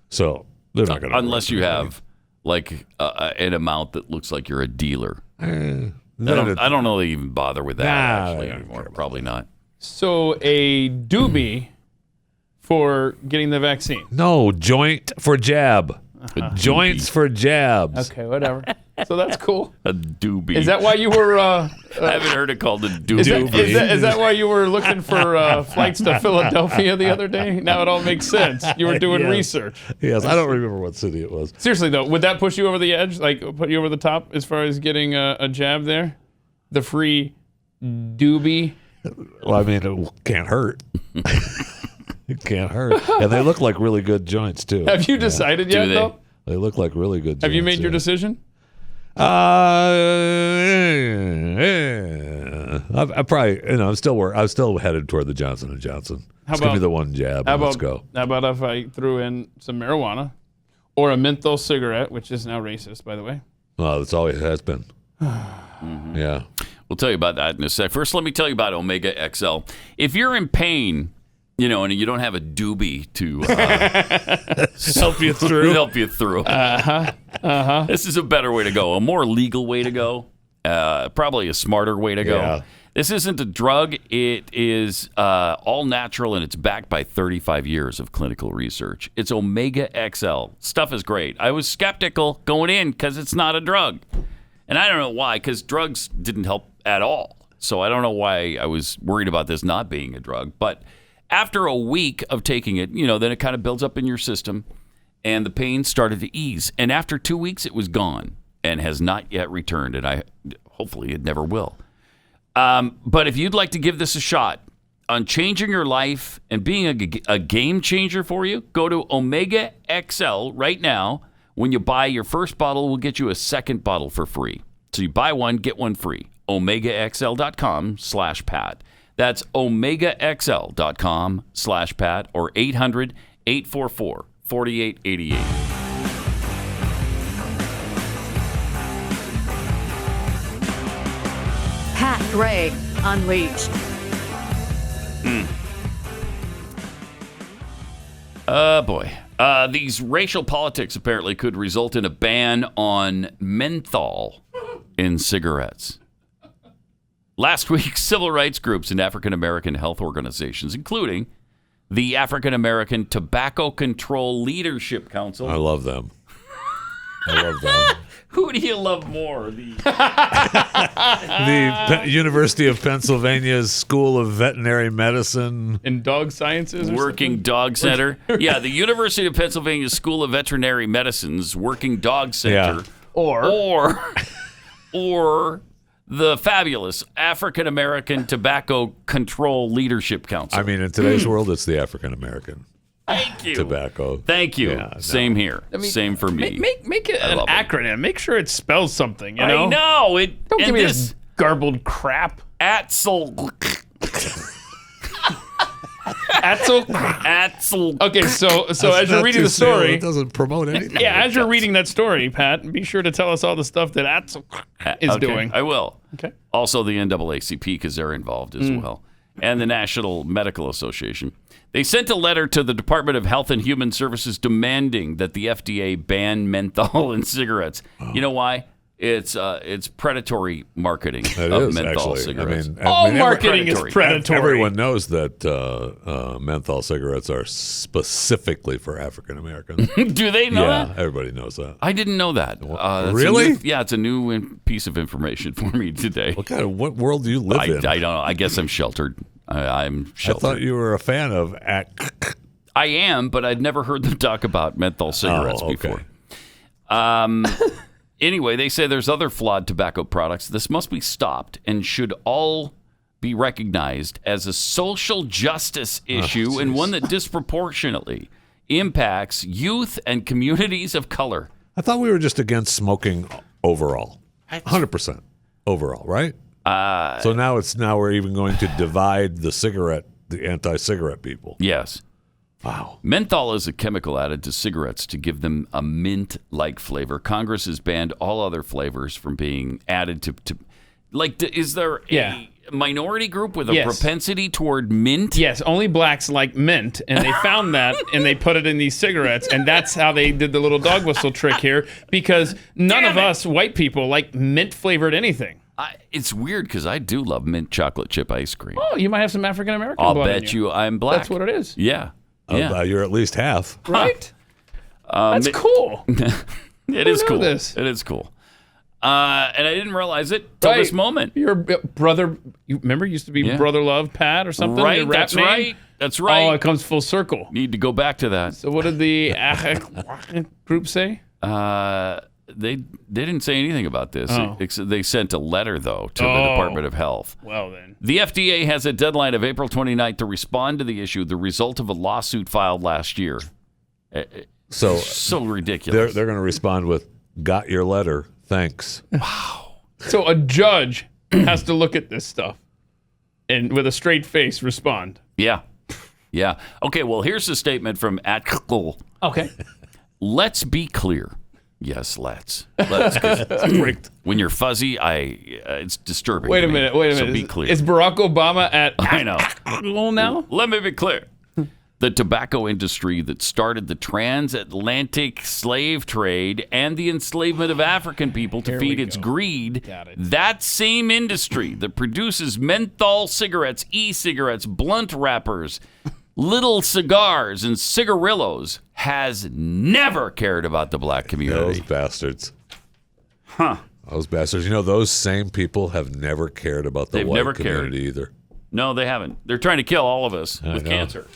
Speaker 15: So they're not going to
Speaker 2: unless you have like an amount that looks like you're a dealer. I don't know they even bother with that actually anymore. Probably not.
Speaker 3: So a doobie for getting the vaccine.
Speaker 15: No, joint for jab. Joints for jabs.
Speaker 3: Okay, whatever. So that's cool.
Speaker 2: A doobie.
Speaker 3: Is that why you were?
Speaker 2: I haven't heard it called a doobie.
Speaker 3: Is that why you were looking for flights to Philadelphia the other day? Now it all makes sense. You were doing research.
Speaker 15: Yes, I don't remember what city it was.
Speaker 3: Seriously though, would that push you over the edge? Like put you over the top as far as getting a jab there? The free doobie.
Speaker 15: Well, I mean, it can't hurt. It can't hurt. And they look like really good joints, too.
Speaker 3: Have you decided yet, though?
Speaker 15: They look like really good joints.
Speaker 3: Have you made your decision?
Speaker 15: I probably, I'm still headed toward the Johnson & Johnson. Give me the one jab and let's go.
Speaker 3: How about if I threw in some marijuana or a menthol cigarette, which is now racist, by the way?
Speaker 15: Well, that's all it has been. Yeah.
Speaker 2: We'll tell you about that in a sec. First, let me tell you about Omega XL. If you're in pain, and you don't have a doobie to
Speaker 15: help you through.
Speaker 2: This is a better way to go, a more legal way to go, probably a smarter way to go.
Speaker 15: Yeah.
Speaker 2: This isn't a drug. It is all natural, and it's backed by 35 years of clinical research. It's Omega XL. Stuff is great. I was skeptical going in because it's not a drug. And I don't know why, because drugs didn't help at all. So I don't know why I was worried about this not being a drug. But after a week of taking it, then it kind of builds up in your system, and the pain started to ease. And after 2 weeks, it was gone and has not yet returned. And hopefully it never will. But if you'd like to give this a shot on changing your life and being a game changer for you, go to Omega XL right now. When you buy your first bottle, we'll get you a second bottle for free. So you buy one, get one free. OmegaXL.com/Pat. That's OmegaXL.com/Pat or 800-844-4888.
Speaker 19: Pat Gray Unleashed.
Speaker 2: Boy. These racial politics apparently could result in a ban on menthol in cigarettes. Last week, civil rights groups and African-American health organizations, including the African-American Tobacco Control Leadership Council.
Speaker 15: I love them.
Speaker 2: Who do you love more? The
Speaker 15: University of Pennsylvania's School of Veterinary Medicine
Speaker 3: and Dog Sciences,
Speaker 2: Working Dog Center. Yeah, the University of Pennsylvania School of Veterinary Medicine's Working Dog Center.
Speaker 15: Yeah.
Speaker 2: Or the fabulous African American Tobacco Control Leadership Council.
Speaker 15: I mean, in today's world, it's the African American.
Speaker 2: Thank you.
Speaker 15: Tobacco.
Speaker 2: Thank you.
Speaker 15: Yeah,
Speaker 2: Same here. Same for me.
Speaker 3: Make it an acronym. Make sure it spells something. You know.
Speaker 2: I know.
Speaker 3: Don't give me this garbled crap.
Speaker 2: Atzel.
Speaker 3: Okay, so as you're reading the story,
Speaker 15: it doesn't promote anything.
Speaker 3: Yeah, as you're reading that story, Pat, be sure to tell us all the stuff that Atzel is doing.
Speaker 2: I will.
Speaker 3: Okay.
Speaker 2: Also, the NAACP, because they're involved as well, and the National Medical Association. They sent a letter to the Department of Health and Human Services demanding that the FDA ban menthol in cigarettes. You know why? It's predatory marketing
Speaker 15: It
Speaker 2: of
Speaker 15: is,
Speaker 2: menthol
Speaker 15: actually.
Speaker 2: cigarettes.
Speaker 3: All marketing is predatory.
Speaker 15: Everyone knows that menthol cigarettes are specifically for African Americans.
Speaker 2: Do they know that?
Speaker 15: Yeah, everybody knows that.
Speaker 2: I didn't know that. That's
Speaker 15: Really?
Speaker 2: It's a new piece of information for me today.
Speaker 15: What world do you live in?
Speaker 2: I don't know. I guess I'm sheltered. I'm sheltered.
Speaker 15: I thought you were a fan of
Speaker 2: I am, but I'd never heard them talk about menthol cigarettes before. Anyway, they say there's other flawed tobacco products. This must be stopped and should all be recognized as a social justice issue and one that disproportionately impacts youth and communities of color.
Speaker 15: I thought we were just against smoking overall. 100% overall, right? So now we're even going to divide the anti-cigarette people.
Speaker 2: Yes.
Speaker 15: Wow.
Speaker 2: Menthol is a chemical added to cigarettes to give them a mint-like flavor. Congress has banned all other flavors from being added to is there a minority group with a propensity toward mint?
Speaker 3: Yes, only blacks like mint, and they found that, and they put it in these cigarettes, and that's how they did the little dog whistle trick here, because none of us white people like mint-flavored anything.
Speaker 2: It's weird, because I do love mint chocolate chip ice cream.
Speaker 3: Oh, you might have some African-American
Speaker 2: I'll
Speaker 3: blood
Speaker 2: bet
Speaker 3: in you.
Speaker 2: I'm black.
Speaker 3: That's what it is.
Speaker 2: Yeah.
Speaker 15: You're at least half.
Speaker 3: Right? That's cool.
Speaker 2: It is cool.
Speaker 3: This.
Speaker 2: It is cool. And I didn't realize it till this moment.
Speaker 3: Your brother, you remember, used to be Brother Love Pat or something?
Speaker 2: Right,
Speaker 3: your rap
Speaker 2: that's
Speaker 3: name?
Speaker 2: right. That's right.
Speaker 3: Oh, it comes full circle.
Speaker 2: Need to go back to that.
Speaker 3: So what did the group say?
Speaker 2: They didn't say anything about this.
Speaker 3: Oh.
Speaker 2: They sent a letter, though, to the Department of Health.
Speaker 3: Well, then.
Speaker 2: The FDA has a deadline of April 29th to respond to the issue, the result of a lawsuit filed last year. So ridiculous.
Speaker 15: They're going to respond with, "Got your letter. Thanks."
Speaker 2: Wow.
Speaker 3: So a judge has to look at this stuff and with a straight face respond.
Speaker 2: Yeah. Yeah. Okay, well, here's a statement from Atkill.
Speaker 3: Okay.
Speaker 2: Let's be clear. Yes, let's. 'Cause when you're fuzzy, it's disturbing.
Speaker 3: Wait a
Speaker 2: to me.
Speaker 3: minute.
Speaker 2: So be clear.
Speaker 3: Is Barack Obama at
Speaker 2: I know.
Speaker 3: now?
Speaker 2: Let me be clear. The tobacco industry that started the transatlantic slave trade and the enslavement of African people to feed its greed, that same industry that produces menthol cigarettes, e-cigarettes, blunt wrappers, little cigars, and cigarillos has never cared about the black community.
Speaker 15: Those bastards.
Speaker 2: Huh.
Speaker 15: Those bastards. You know, those same people have never cared about the white community either.
Speaker 2: No, they haven't. They're trying to kill all of us with cancer.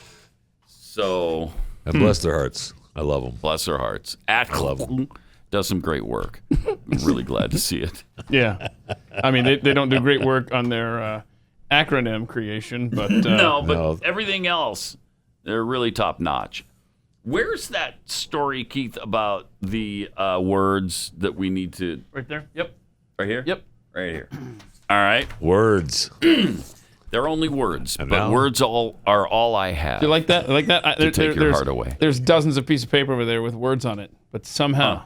Speaker 2: So,
Speaker 15: and bless their hearts. I love them.
Speaker 2: Bless their hearts.
Speaker 15: I love them.
Speaker 2: Does some great work. I'm really glad to see it.
Speaker 3: Yeah. I mean, they don't do great work on their acronym creation, but...
Speaker 2: no, everything else, they're really top notch. Where's that story, Keith, about the words that we need to...
Speaker 3: Right there? Yep.
Speaker 2: Right here?
Speaker 3: Yep.
Speaker 2: Right here. All right.
Speaker 15: Words.
Speaker 2: They're only words,
Speaker 15: And
Speaker 2: but
Speaker 15: now?
Speaker 2: words are all I have.
Speaker 3: Do you like that?
Speaker 2: To take your heart away.
Speaker 3: There's dozens of pieces of paper over there with words on it, but somehow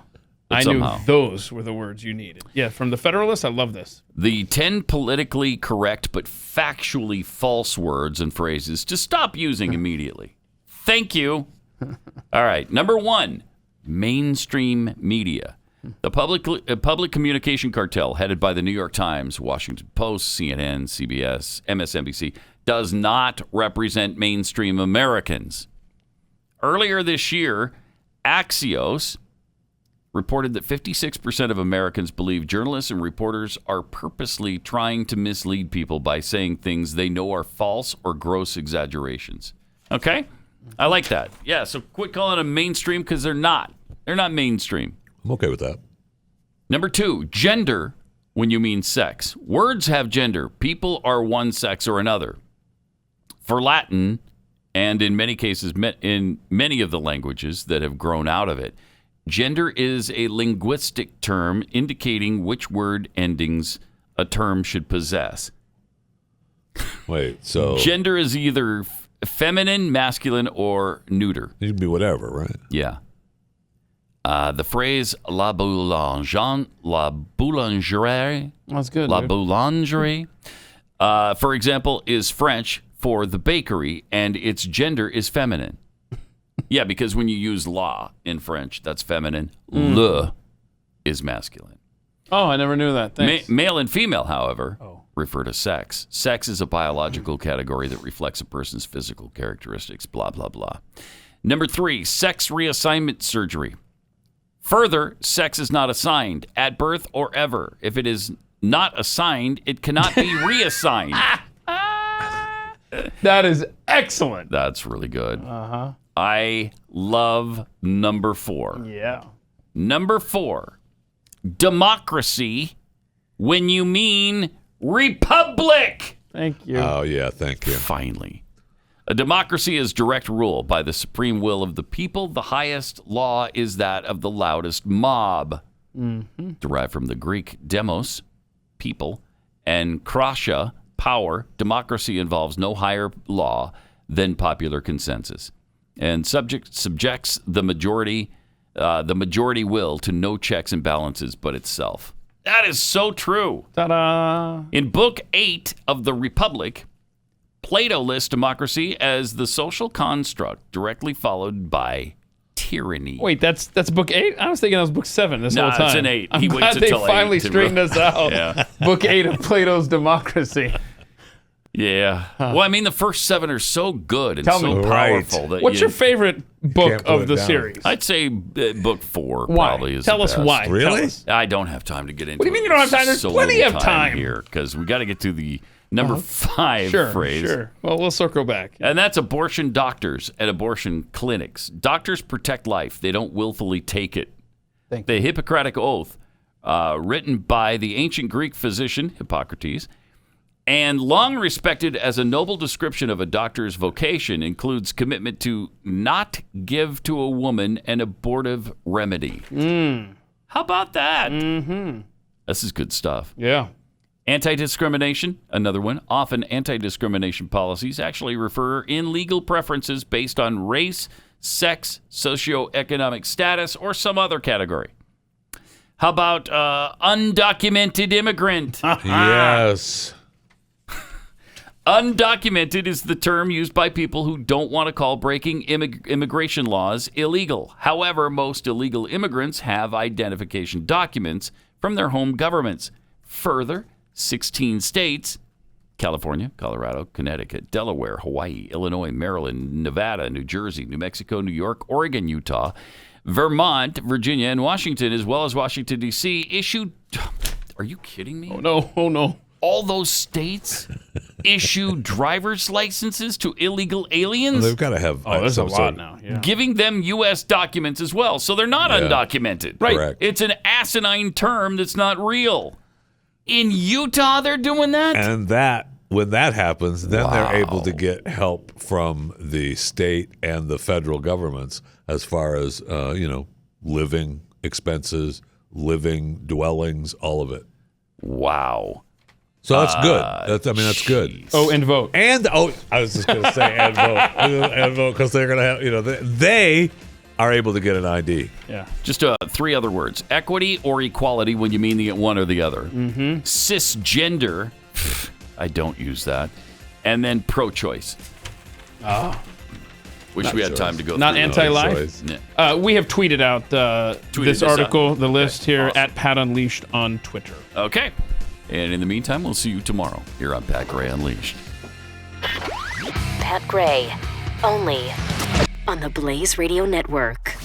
Speaker 3: I knew those were the words you needed. Yeah, from the Federalist, I love this.
Speaker 2: The 10 politically correct but factually false words and phrases to stop using immediately. Thank you. All right. Number 1, mainstream media. The public communication cartel headed by the New York Times, Washington Post, CNN, CBS, MSNBC does not represent mainstream Americans. Earlier this year, Axios reported that 56% of Americans believe journalists and reporters are purposely trying to mislead people by saying things they know are false or gross exaggerations. Okay? I like that. Yeah, so quit calling them mainstream because they're not. They're not mainstream.
Speaker 15: I'm okay with that.
Speaker 2: Number 2, gender when you mean sex. Words have gender. People are one sex or another. For Latin, and in many cases, in many of the languages that have grown out of it, gender is a linguistic term indicating which word endings a term should possess.
Speaker 15: Wait, so...
Speaker 2: Gender is either feminine, masculine, or neuter.
Speaker 15: It can be whatever, right?
Speaker 2: Yeah. The phrase la boulangerie,
Speaker 3: That's good.
Speaker 2: la boulangerie, for example, is French for the bakery, and its gender is feminine. Yeah, because when you use la in French, that's feminine. Le is masculine.
Speaker 3: Oh, I never knew that. Thanks.
Speaker 2: Male and female, however, refer to sex. Sex is a biological category that reflects a person's physical characteristics, blah, blah, blah. Number 3, sex reassignment surgery. Further, sex is not assigned at birth or ever. If it is not assigned, it cannot be reassigned.
Speaker 3: That is excellent.
Speaker 2: That's really good.
Speaker 3: Uh-huh.
Speaker 2: I love number 4.
Speaker 3: Yeah.
Speaker 2: Number 4, democracy when you mean republic.
Speaker 3: Thank you.
Speaker 15: Oh, yeah, thank you.
Speaker 2: Finally. A democracy is direct rule by the supreme will of the people. The highest law is that of the loudest mob.
Speaker 3: Mm-hmm.
Speaker 2: Derived from the Greek demos, people, and kratia, power. Democracy involves no higher law than popular consensus, and subjects the majority will to no checks and balances but itself. That is so true.
Speaker 3: Ta-da!
Speaker 2: In Book 8 of the Republic, Plato lists democracy as the social construct directly followed by tyranny.
Speaker 3: Wait, that's book 8? I was thinking that was book 7 this whole time.
Speaker 2: It's an 8.
Speaker 3: I'm
Speaker 2: He
Speaker 3: glad
Speaker 2: waits
Speaker 3: they
Speaker 2: until 8
Speaker 3: finally
Speaker 2: to
Speaker 3: straightened us out.
Speaker 2: Yeah.
Speaker 3: Book 8 of Plato's Democracy.
Speaker 2: Yeah. Well, I mean, the first 7 are so good and
Speaker 3: Tell
Speaker 2: so
Speaker 3: me.
Speaker 2: powerful. That
Speaker 3: What's your favorite book of the series?
Speaker 2: I'd say book 4
Speaker 3: Why?
Speaker 2: probably is
Speaker 3: Tell
Speaker 2: the
Speaker 3: us
Speaker 2: best.
Speaker 3: why. Really? Tell us.
Speaker 2: I don't have time to get into it.
Speaker 3: What do you mean you don't have time? There's
Speaker 2: so
Speaker 3: plenty
Speaker 2: little
Speaker 3: of time
Speaker 2: here because we got to get to the number 5 phrase.
Speaker 3: Sure. Well, we'll circle back.
Speaker 2: And that's abortion doctors at abortion clinics. Doctors protect life. They don't willfully take it. The Hippocratic Oath, written by the ancient Greek physician Hippocrates, and long respected as a noble description of a doctor's vocation, includes commitment to not give to a woman an abortive remedy. How about that? Mm-hmm. This is good stuff.
Speaker 3: Yeah.
Speaker 2: Anti-discrimination, another one. Often anti-discrimination policies actually refer in legal preferences based on race, sex, socioeconomic status, or some other category. How about undocumented immigrant?
Speaker 15: Yes.
Speaker 2: Undocumented is the term used by people who don't want to call breaking immigration laws illegal. However, most illegal immigrants have identification documents from their home governments. Further, 16 states, California, Colorado, Connecticut, Delaware, Hawaii, Illinois, Maryland, Nevada, New Jersey, New Mexico, New York, Oregon, Utah, Vermont, Virginia, and Washington, as well as Washington, D.C., issued... Are you kidding me?
Speaker 3: Oh, no.
Speaker 2: All those states issue driver's licenses to illegal aliens?
Speaker 15: Well, they've got to have
Speaker 3: there's a lot now. Yeah.
Speaker 2: Giving them U.S. documents as well, so they're not undocumented.
Speaker 3: Right.
Speaker 15: Correct.
Speaker 2: It's an asinine term that's not real. In Utah, they're doing that?
Speaker 15: And when that happens, then they're able to get help from the state and the federal governments as far as, living expenses, living dwellings, all of it.
Speaker 2: Wow.
Speaker 15: So that's good. That's good.
Speaker 3: Oh, and vote.
Speaker 15: And I was just going to say and vote. And vote because they're going to have, they are able to get an ID.
Speaker 3: Yeah.
Speaker 2: Just 3 other words. Equity or equality when you mean the one or the other.
Speaker 3: Mm-hmm.
Speaker 2: Cisgender. I don't use that. And then pro-choice. Wish we had time to go
Speaker 3: Not
Speaker 2: through
Speaker 3: anti-life?
Speaker 2: No.
Speaker 3: We have tweeted out this article, the list here,
Speaker 2: awesome.
Speaker 3: at Pat Unleashed on Twitter.
Speaker 2: Okay. And in the meantime, we'll see you tomorrow here on Pat Gray Unleashed.
Speaker 1: Pat Gray, only on the Blaze Radio Network.